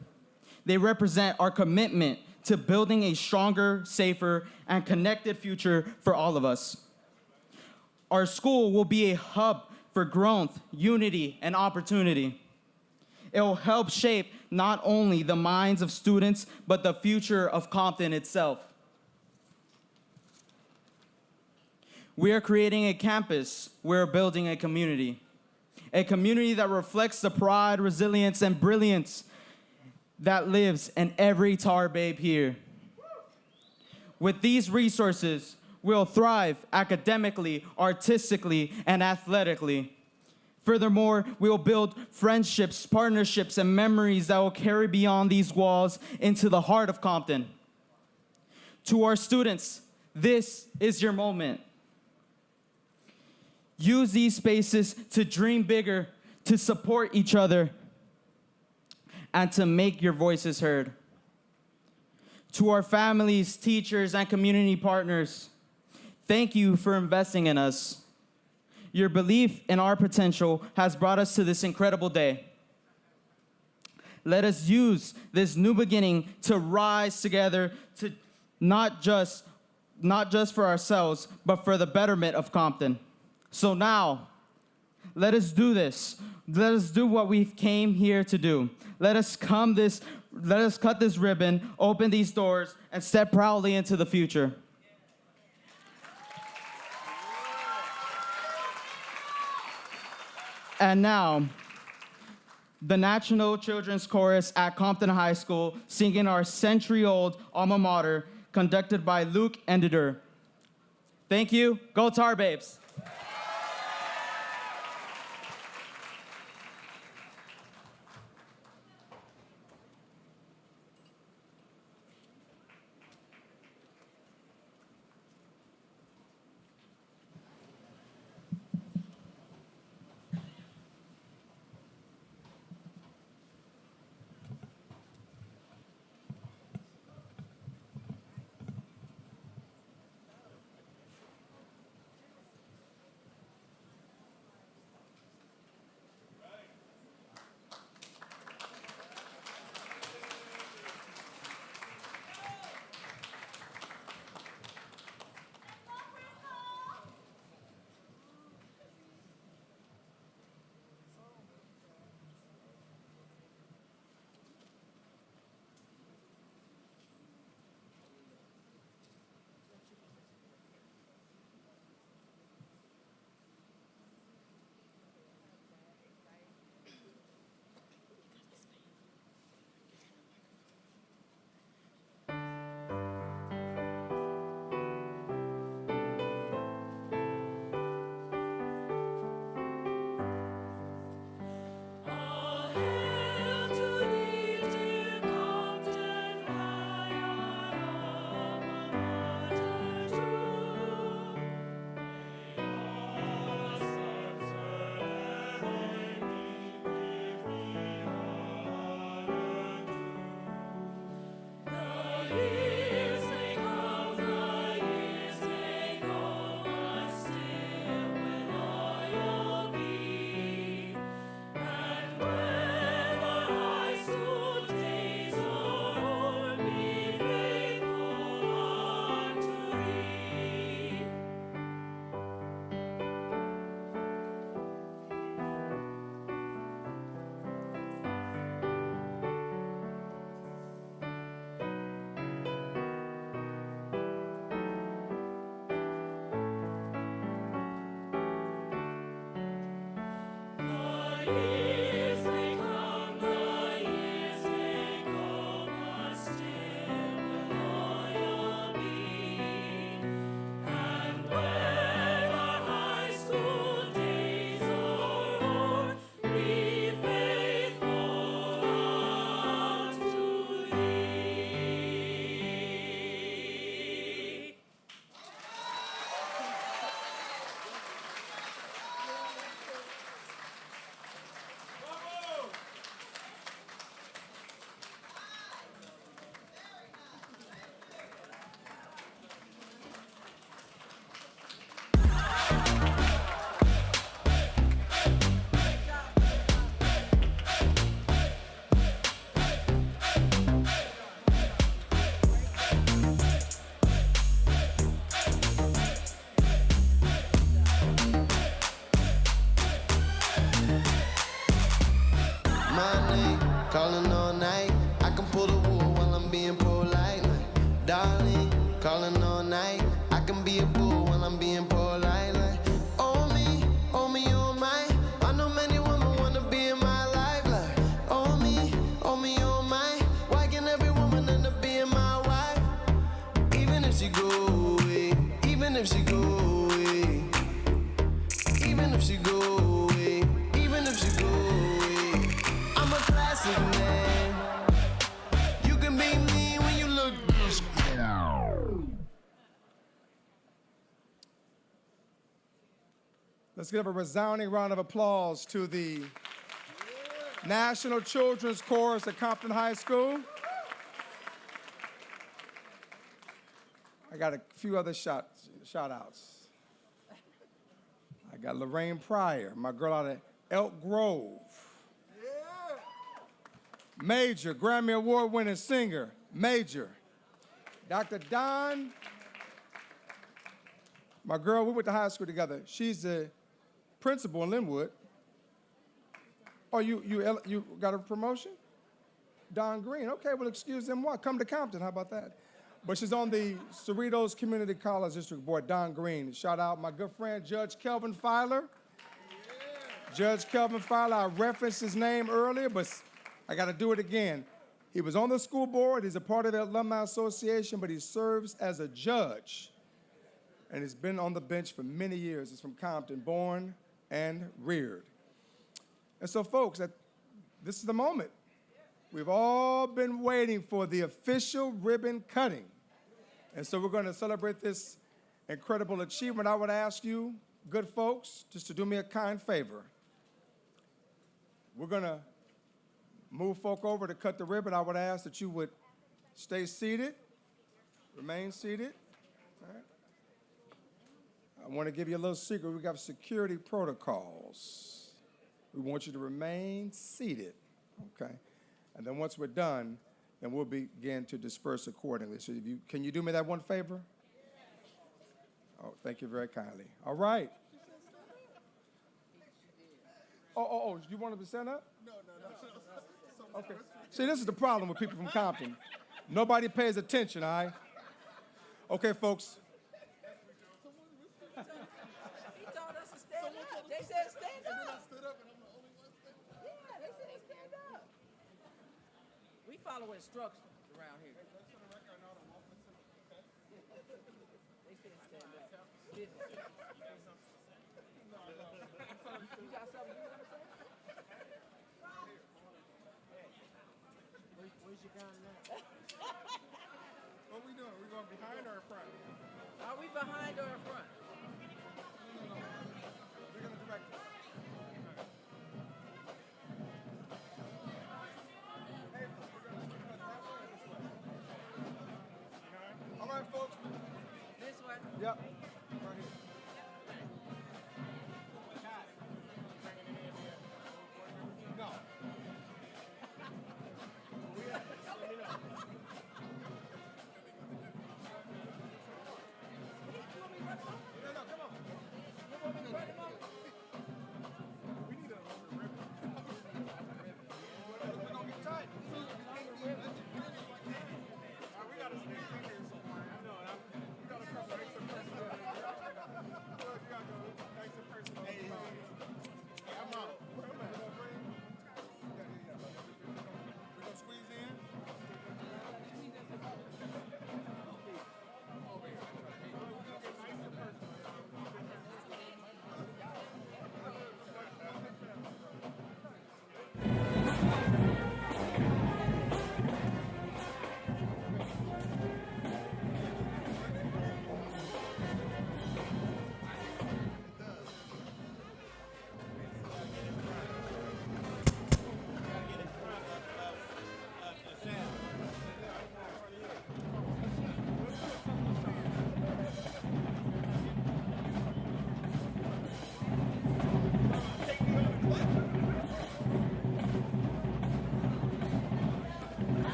They represent our commitment to building a stronger, safer, and connected future for all of us. Our school will be a hub for growth, unity, and opportunity. It will help shape not only the minds of students, but the future of Compton itself. We are creating a campus. We're building a community that reflects the pride, resilience, and brilliance that lives in every tar babe here. With these resources, we'll thrive academically, artistically, and athletically. Furthermore, we will build friendships, partnerships, and memories that will carry beyond these walls into the heart of Compton. To our students, this is your moment. Use these spaces to dream bigger, to support each other, and to make your voices heard. To our families, teachers, and community partners, thank you for investing in us. Your belief in our potential has brought us to this incredible day. Let us use this new beginning to rise together, to not just for ourselves, but for the betterment of Compton. So now, let us do this. Let us do what we came here to do. Let us cut this ribbon, open these doors, and step proudly into the future. And now, the National Children's Chorus at Compton High School, singing our century-old alma mater, conducted by Luke Endider. Thank you. Go Tar Babes. My name, calling all night. I can pull the wool while I'm being polite. Like, darling, calling all night. I can be a bull while I'm being polite. Like, oh me, oh my. I know many women wanna be in my life. Like, oh me, oh my. Why can't every woman end up being my wife? Even if she go away, even if she go away, even if she go away, even if she go away. I'm a classic man. You can be me when you look this good. Let's give a resounding round of applause to the National Children's Chorus at Compton High School. I got a few other shout outs. I got Lorraine Pryor, my girl out of Elk Grove. Major, Grammy Award winning singer, Major. Dr. Don, my girl, we went to high school together. She's the principal in Linwood. Oh, you got a promotion? Don Green, okay, well, excuse them what? Come to Compton, how about that? But she's on the Cerritos Community College District Board, Don Green. Shout out my good friend, Judge Kelvin Filer. Judge Kelvin Filer, I referenced his name earlier, but I got to do it again. He was on the school board. He's a part of the Alumni Association, but he serves as a judge. And he's been on the bench for many years. He's from Compton, born and reared. And so, folks, this is the moment. We've all been waiting for the official ribbon cutting. And so we're going to celebrate this incredible achievement. I would ask you, good folks, just to do me a kind favor. We're going to move folk over to cut the ribbon. I would ask that you would stay seated, remain seated. All right. I want to give you a little secret. We got security protocols. We want you to remain seated, okay? And then once we're done, then we'll begin to disperse accordingly. So can you do me that one favor? Oh, thank you very kindly. All right. Oh, you want to stand up? No. Okay. See, this is the problem with people from Compton. Nobody pays attention, all right? Okay, folks. He told us to stand up. They said stand up. And then I stood up and I'm the only one standing up. Yeah, they said stand up. We follow instructions around here. They said stand up. You got something you want to say? Where's your gun now? What are we doing? We going behind or in front? Are we behind or in front? No. They're going to direct us. All right, folks. This way? Yep. Right here. No.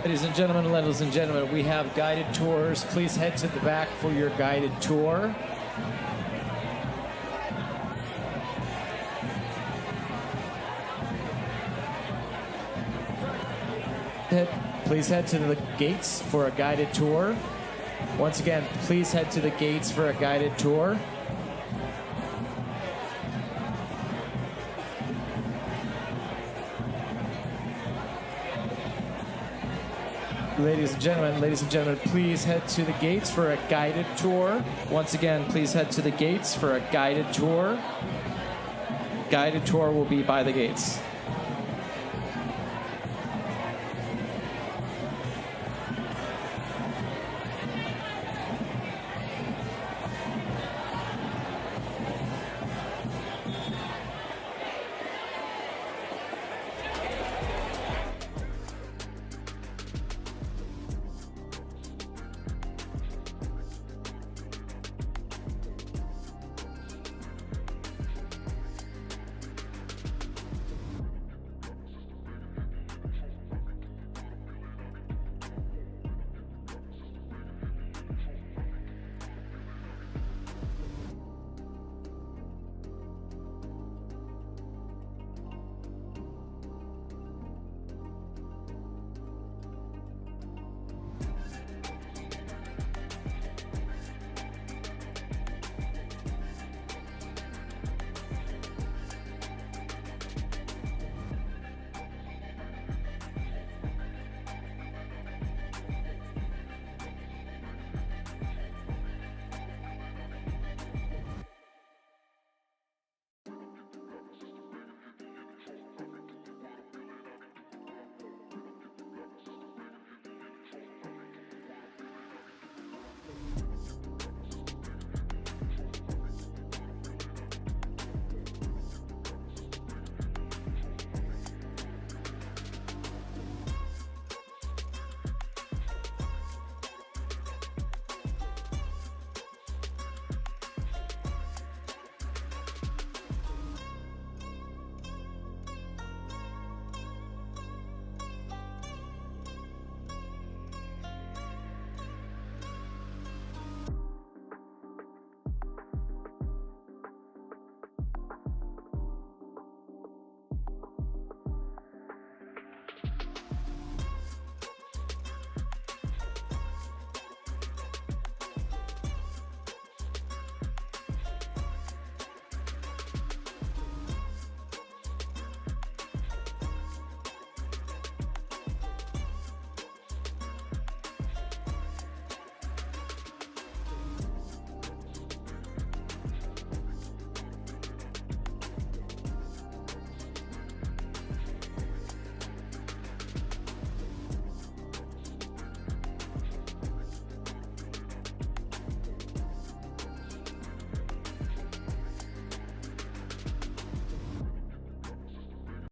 Ladies and gentlemen, we have guided tours. Please head to the back for your guided tour. Please head to the gates for a guided tour. Once again, please head to the gates for a guided tour. Ladies and gentlemen, please head to the gates for a guided tour. Once again, please head to the gates for a guided tour. Guided tour will be by the gates.